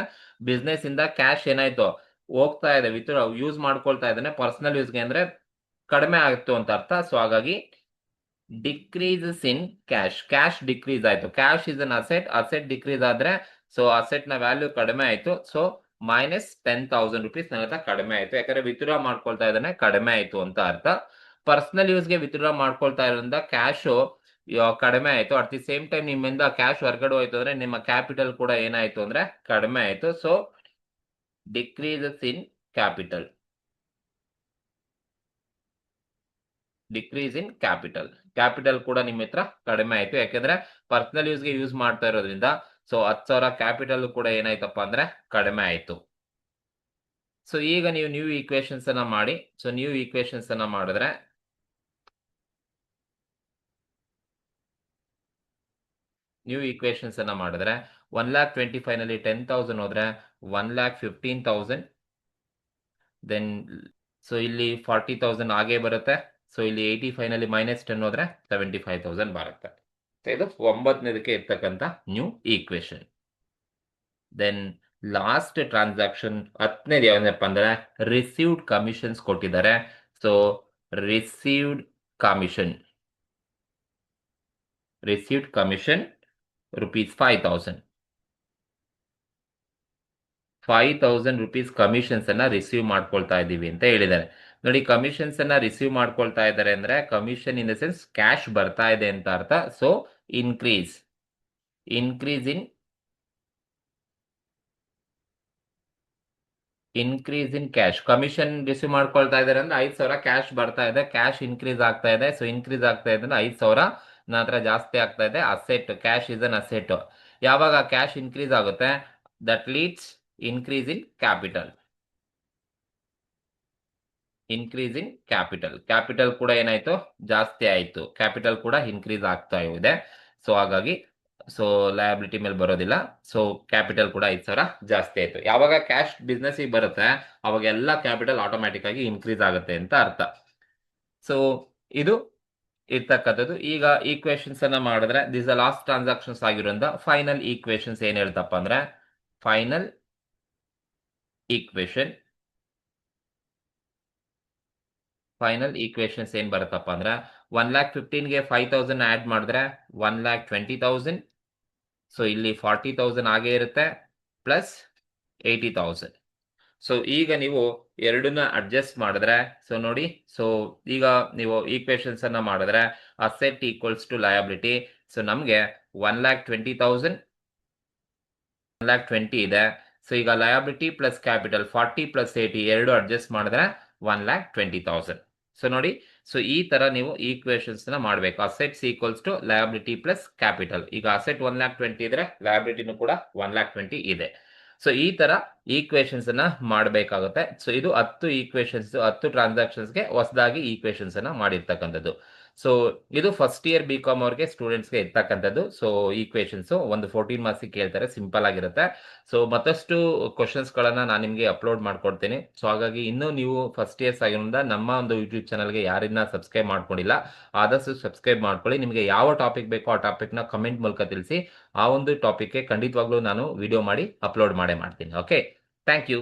ಬಿಸ್ನೆಸ್ ಇಂದ ಕ್ಯಾಶ್ ಏನಾಯ್ತು ಹೋಗ್ತಾ ಇದೆ, ವಿತ್ಡ್ರಾ ಯೂಸ್ ಮಾಡ್ಕೊಳ್ತಾ ಇದ್ದಾನೆ, ಪರ್ಸನಲ್ ಯೂಸ್ಗೆ ಅಂದ್ರೆ ಕಡಿಮೆ ಆಗುತ್ತೆ ಅಂತ ಅರ್ಥ. ಸೊ ಹಾಗಾಗಿ ಡಿಕ್ರೀಸಸ್ ಇನ್ ಕ್ಯಾಶ್ ಡಿಕ್ರೀಸ್ ಆಯ್ತು. Cash is an asset decrease ಆದ್ರೆ ಸೊ ಅಸೆಟ್ ನ ವ್ಯಾಲ್ಯೂ ಕಡಿಮೆ ಆಯ್ತು, ಸೊ -10,000 ನನ್ನ ಹತ್ರ ಕಡಿಮೆ ಆಯ್ತು, ಯಾಕಂದ್ರೆ ವಿತ್ಡ್ರಾ ಮಾಡ್ಕೊಳ್ತಾ ಇದ್ದಾನೆ, ಕಡಿಮೆ ಆಯ್ತು ಅಂತ ಅರ್ಥ. ಪರ್ಸನಲ್ ಯೂಸ್ಗೆ ವಿತ್ಡ್ರಾ ಮಾಡ್ಕೊಳ್ತಾ ಇರೋದ್ರಿಂದ ಕ್ಯಾಶ್ ಕಡಿಮೆ ಆಯ್ತು. ಅಟ್ ದಿ ಸೇಮ್ ಟೈಮ್ ನಿಮ್ಮಿಂದ ಕ್ಯಾಶ್ ಹೊರಗಡೆ ಹೋಯ್ತು ಅಂದ್ರೆ ನಿಮ್ಮ ಕ್ಯಾಪಿಟಲ್ ಕೂಡ ಏನಾಯ್ತು ಅಂದ್ರೆ ಕಡಿಮೆ ಆಯ್ತು. So decreases in capital, decrease in capital ಕೂಡ ನಿಮ್ಮ ಹತ್ರ ಕಡಿಮೆ ಆಯ್ತು, ಯಾಕಂದ್ರೆ ಪರ್ಸನಲ್ ಯೂಸ್ಗೆ ಯೂಸ್ ಮಾಡ್ತಾ ಇರೋದ್ರಿಂದ ಸೊ 10,000 ಕ್ಯಾಪಿಟಲ್ ಕೂಡ ಏನಾಯ್ತಪ್ಪ ಅಂದ್ರೆ ಕಡಿಮೆ ಆಯ್ತು. ಸೊ ಈಗ ನೀವು ನ್ಯೂ ಈಕ್ವೇಶನ್ಸ್ ಅನ್ನ ಮಾಡಿ. ಸೊ ನ್ಯೂ ಈಕ್ವೇಶನ್ಸ್ ಅನ್ನ ಮಾಡಿದ್ರೆ, ನ್ಯೂ ಈಕ್ವೇಶನ್ಸ್ ಅನ್ನ ಮಾಡಿದ್ರೆ 1,25,000 ನಲ್ಲಿ 10,000 ಹೋದ್ರೆ 1,15,000, ದೆನ್ ಸೊ ಇಲ್ಲಿ 40,000 ಹಾಗೆ ಬರುತ್ತೆ. ಸೊ ಇಲ್ಲಿ 85 ನಲ್ಲಿ -10 ಹೋದ್ರೆ 75,000 ಬರುತ್ತೆ. ಇದು 9ನೇದಕ್ಕೆ ಇರ್ತಕ್ಕಂಥ new equation. Then last transaction 10ನೇದು ಯಾವ್ದಪ್ಪ ಅಂದ್ರೆ ರಿಸೀವ್ಡ್ ಕಮಿಷನ್ಸ್ ಕೊಟ್ಟಿದ್ದಾರೆ. ಸೊ ರಿಸೀವ್ಡ್ ಕಮಿಷನ್ ₹5,000 ₹5,000 ಕಮಿಷನ್ಸ್ ಅನ್ನ ರಿಸೀವ್ ಮಾಡ್ಕೊಳ್ತಾ ಇದ್ದೀವಿ ಅಂತ ಹೇಳಿದ್ದಾರೆ. ನೋಡಿ ಕಮಿಷನ್ಸ್ ಅನ್ನ ರಿಸೀವ್ ಮಾಡ್ಕೊಳ್ತಾ ಇದ್ದಾರೆ ಅಂದ್ರೆ commission in the sense cash ಬರ್ತಾ ಇದೆ ಅಂತ ಅರ್ಥ. So increase in cash, commission receive ಮಾಡ್ಕೊಳ್ತಾ ಇದ್ದಾರೆ ಅಂದ್ರೆ 5,000 ಕ್ಯಾಶ್ ಬರ್ತಾ ಇದೆ, ಕ್ಯಾಶ್ ಇನ್ಕ್ರೀಸ್ ಆಗ್ತಾ ಇದೆ. ಸೊ ಇನ್ಕ್ರೀಸ್ ಆಗ್ತಾ ಇದೆ ಅಂದ್ರೆ 5,000 ನನ್ನ ಹತ್ರ ಜಾಸ್ತಿ ಆಗ್ತಾ ಇದೆ. Asset, cash is an asset. ಯಾವಾಗ ಕ್ಯಾಶ್ ಇನ್ಕ್ರೀಸ್ ಆಗುತ್ತೆ, that leads increase in capital. Capital ಕೂಡ ಏನಾಯ್ತು ಜಾಸ್ತಿ ಆಯ್ತು, ಕ್ಯಾಪಿಟಲ್ ಕೂಡ ಇನ್ಕ್ರೀಸ್ ಆಗ್ತಾ ಇದೆ. ಸೊ ಹಾಗಾಗಿ ಸೊ ಲಯಬಿಲಿಟಿ ಮೇಲೆ ಬರೋದಿಲ್ಲ. ಸೊ ಕ್ಯಾಪಿಟಲ್ ಕೂಡ 5,000 ಜಾಸ್ತಿ ಆಯ್ತು. ಯಾವಾಗ ಕ್ಯಾಶ್ ಬಿಸ್ನೆಸ್ ಬರುತ್ತೆ ಅವಾಗ ಎಲ್ಲ ಕ್ಯಾಪಿಟಲ್ ಆಟೋಮ್ಯಾಟಿಕ್ ಆಗಿ ಇನ್ಕ್ರೀಸ್ ಆಗುತ್ತೆ ಅಂತ ಅರ್ಥ. ಸೊ ಇದು ಇರ್ತಕ್ಕಂಥದ್ದು. ಈಗ ಈಕ್ವೇಶನ್ಸ್ ಅನ್ನ ಮಾಡಿದ್ರೆ ದಿಸ್ ಲಾಸ್ಟ್ ಟ್ರಾನ್ಸಾಕ್ಷನ್ಸ್ ಆಗಿರೋದ್ರಿಂದ ಫೈನಲ್ ಈಕ್ವೇಶನ್ಸ್ ಏನ್ ಹೇಳ್ತಪ್ಪ ಅಂದ್ರೆ, ಫೈನಲ್ ಈಕ್ವೇಶನ್ಸ್ ಏನ್ ಬರುತ್ತಪ್ಪ ಅಂದ್ರೆ 1,15,000ಗೆ 5,000 ಆಡ್ ಮಾಡಿದ್ರೆ 1,20,000. ಸೊ ಇಲ್ಲಿ 40,000 ಹಾಗೆ ಇರುತ್ತೆ ಪ್ಲಸ್ 80,000. ಸೊ ಈಗ ನೀವು ಎರಡನ್ನ ಅಡ್ಜಸ್ಟ್ ಮಾಡಿದ್ರೆ, ಸೊ ನೋಡಿ, ಸೊ ಈಗ ನೀವು ಈಕ್ವೇಶನ್ಸ್ ಅನ್ನ ಮಾಡಿದ್ರೆ asset equals to liability. So ನಮ್ಗೆ 1,20,000 ಇದೆ. ಸೊ ಈಗ ಲಯಬಿಲಿಟಿ ಪ್ಲಸ್ ಕ್ಯಾಪಿಟಲ್ 40 + 80 ಎರಡು ಅಡ್ಜಸ್ಟ್ ಮಾಡಿದ್ರೆ 1,20,000. ಸೊ ನೋಡಿ, ಸೊ ಈ ತರ ನೀವು ಈಕ್ವೇಶನ್ಸ್ ನ ಮಾಡಬೇಕು. Assets equals to liability plus capital. ಈಗ ಅಸೆಟ್ 1,20,000 ಇದ್ರೆ ಲಯಬಿಲಿಟಿನೂ ಕೂಡ 1,20,000 ಇದೆ. ಸೊ ಈ ತರ ಈಕ್ವೇಶನ್ಸ್ ಅನ್ನ ಮಾಡಬೇಕಾಗುತ್ತೆ. ಸೊ ಇದು 10 ಈಕ್ವೇಶನ್ಸ್, 10 ಟ್ರಾನ್ಸಾಕ್ಷನ್ಸ್ಗೆ ಹೊಸದಾಗಿ ಈಕ್ವೇಶನ್ಸ್ ಅನ್ನ ಮಾಡಿರ್ತಕ್ಕಂಥದ್ದು. ಸೊ ಇದು ಫಸ್ಟ್ ಇಯರ್ ಬಿ ಕಾಮ್ ಅವ್ರಿಗೆ ಸ್ಟೂಡೆಂಟ್ಸ್ಗೆ ಇರ್ತಕ್ಕಂಥದ್ದು. ಸೊ ಈಕ್ವೇಶನ್ಸ್ ಒಂದು 14 ಮಾರ್ಕ್ಸ್ ಕೇಳ್ತಾರೆ, ಸಿಂಪಲ್ ಆಗಿರುತ್ತೆ. ಸೊ ಮತ್ತಷ್ಟು ಕ್ವಶನ್ಸ್ ಗಳನ್ನ ನಾನು ನಿಮಗೆ ಅಪ್ಲೋಡ್ ಮಾಡ್ಕೊಡ್ತೀನಿ. ಸೊ ಹಾಗಾಗಿ ಇನ್ನೂ ನೀವು ಫಸ್ಟ್ ಇಯರ್ಸ್ ಆಗಿರೋದ್ರಿಂದ ನಮ್ಮ ಒಂದು ಯೂಟ್ಯೂಬ್ ಚಾನಲ್ಗೆ ಯಾರನ್ನ ಸಬ್ಸ್ಕ್ರೈಬ್ ಮಾಡ್ಕೊಂಡಿಲ್ಲ, ಆದಷ್ಟು ಸಬ್ಸ್ಕ್ರೈಬ್ ಮಾಡ್ಕೊಳ್ಳಿ. ನಿಮಗೆ ಯಾವ ಟಾಪಿಕ್ ಬೇಕೋ ಆ ಟಾಪಿಕ್ನ ಕಮೆಂಟ್ ಮೂಲಕ ತಿಳಿಸಿ. ಆ ಒಂದು ಟಾಪಿಕ್ಗೆ ಖಂಡಿತವಾಗ್ಲೂ ನಾನು ವಿಡಿಯೋ ಮಾಡಿ ಅಪ್ಲೋಡ್ ಮಾಡೇ ಮಾಡ್ತೀನಿ. Okay, thank you.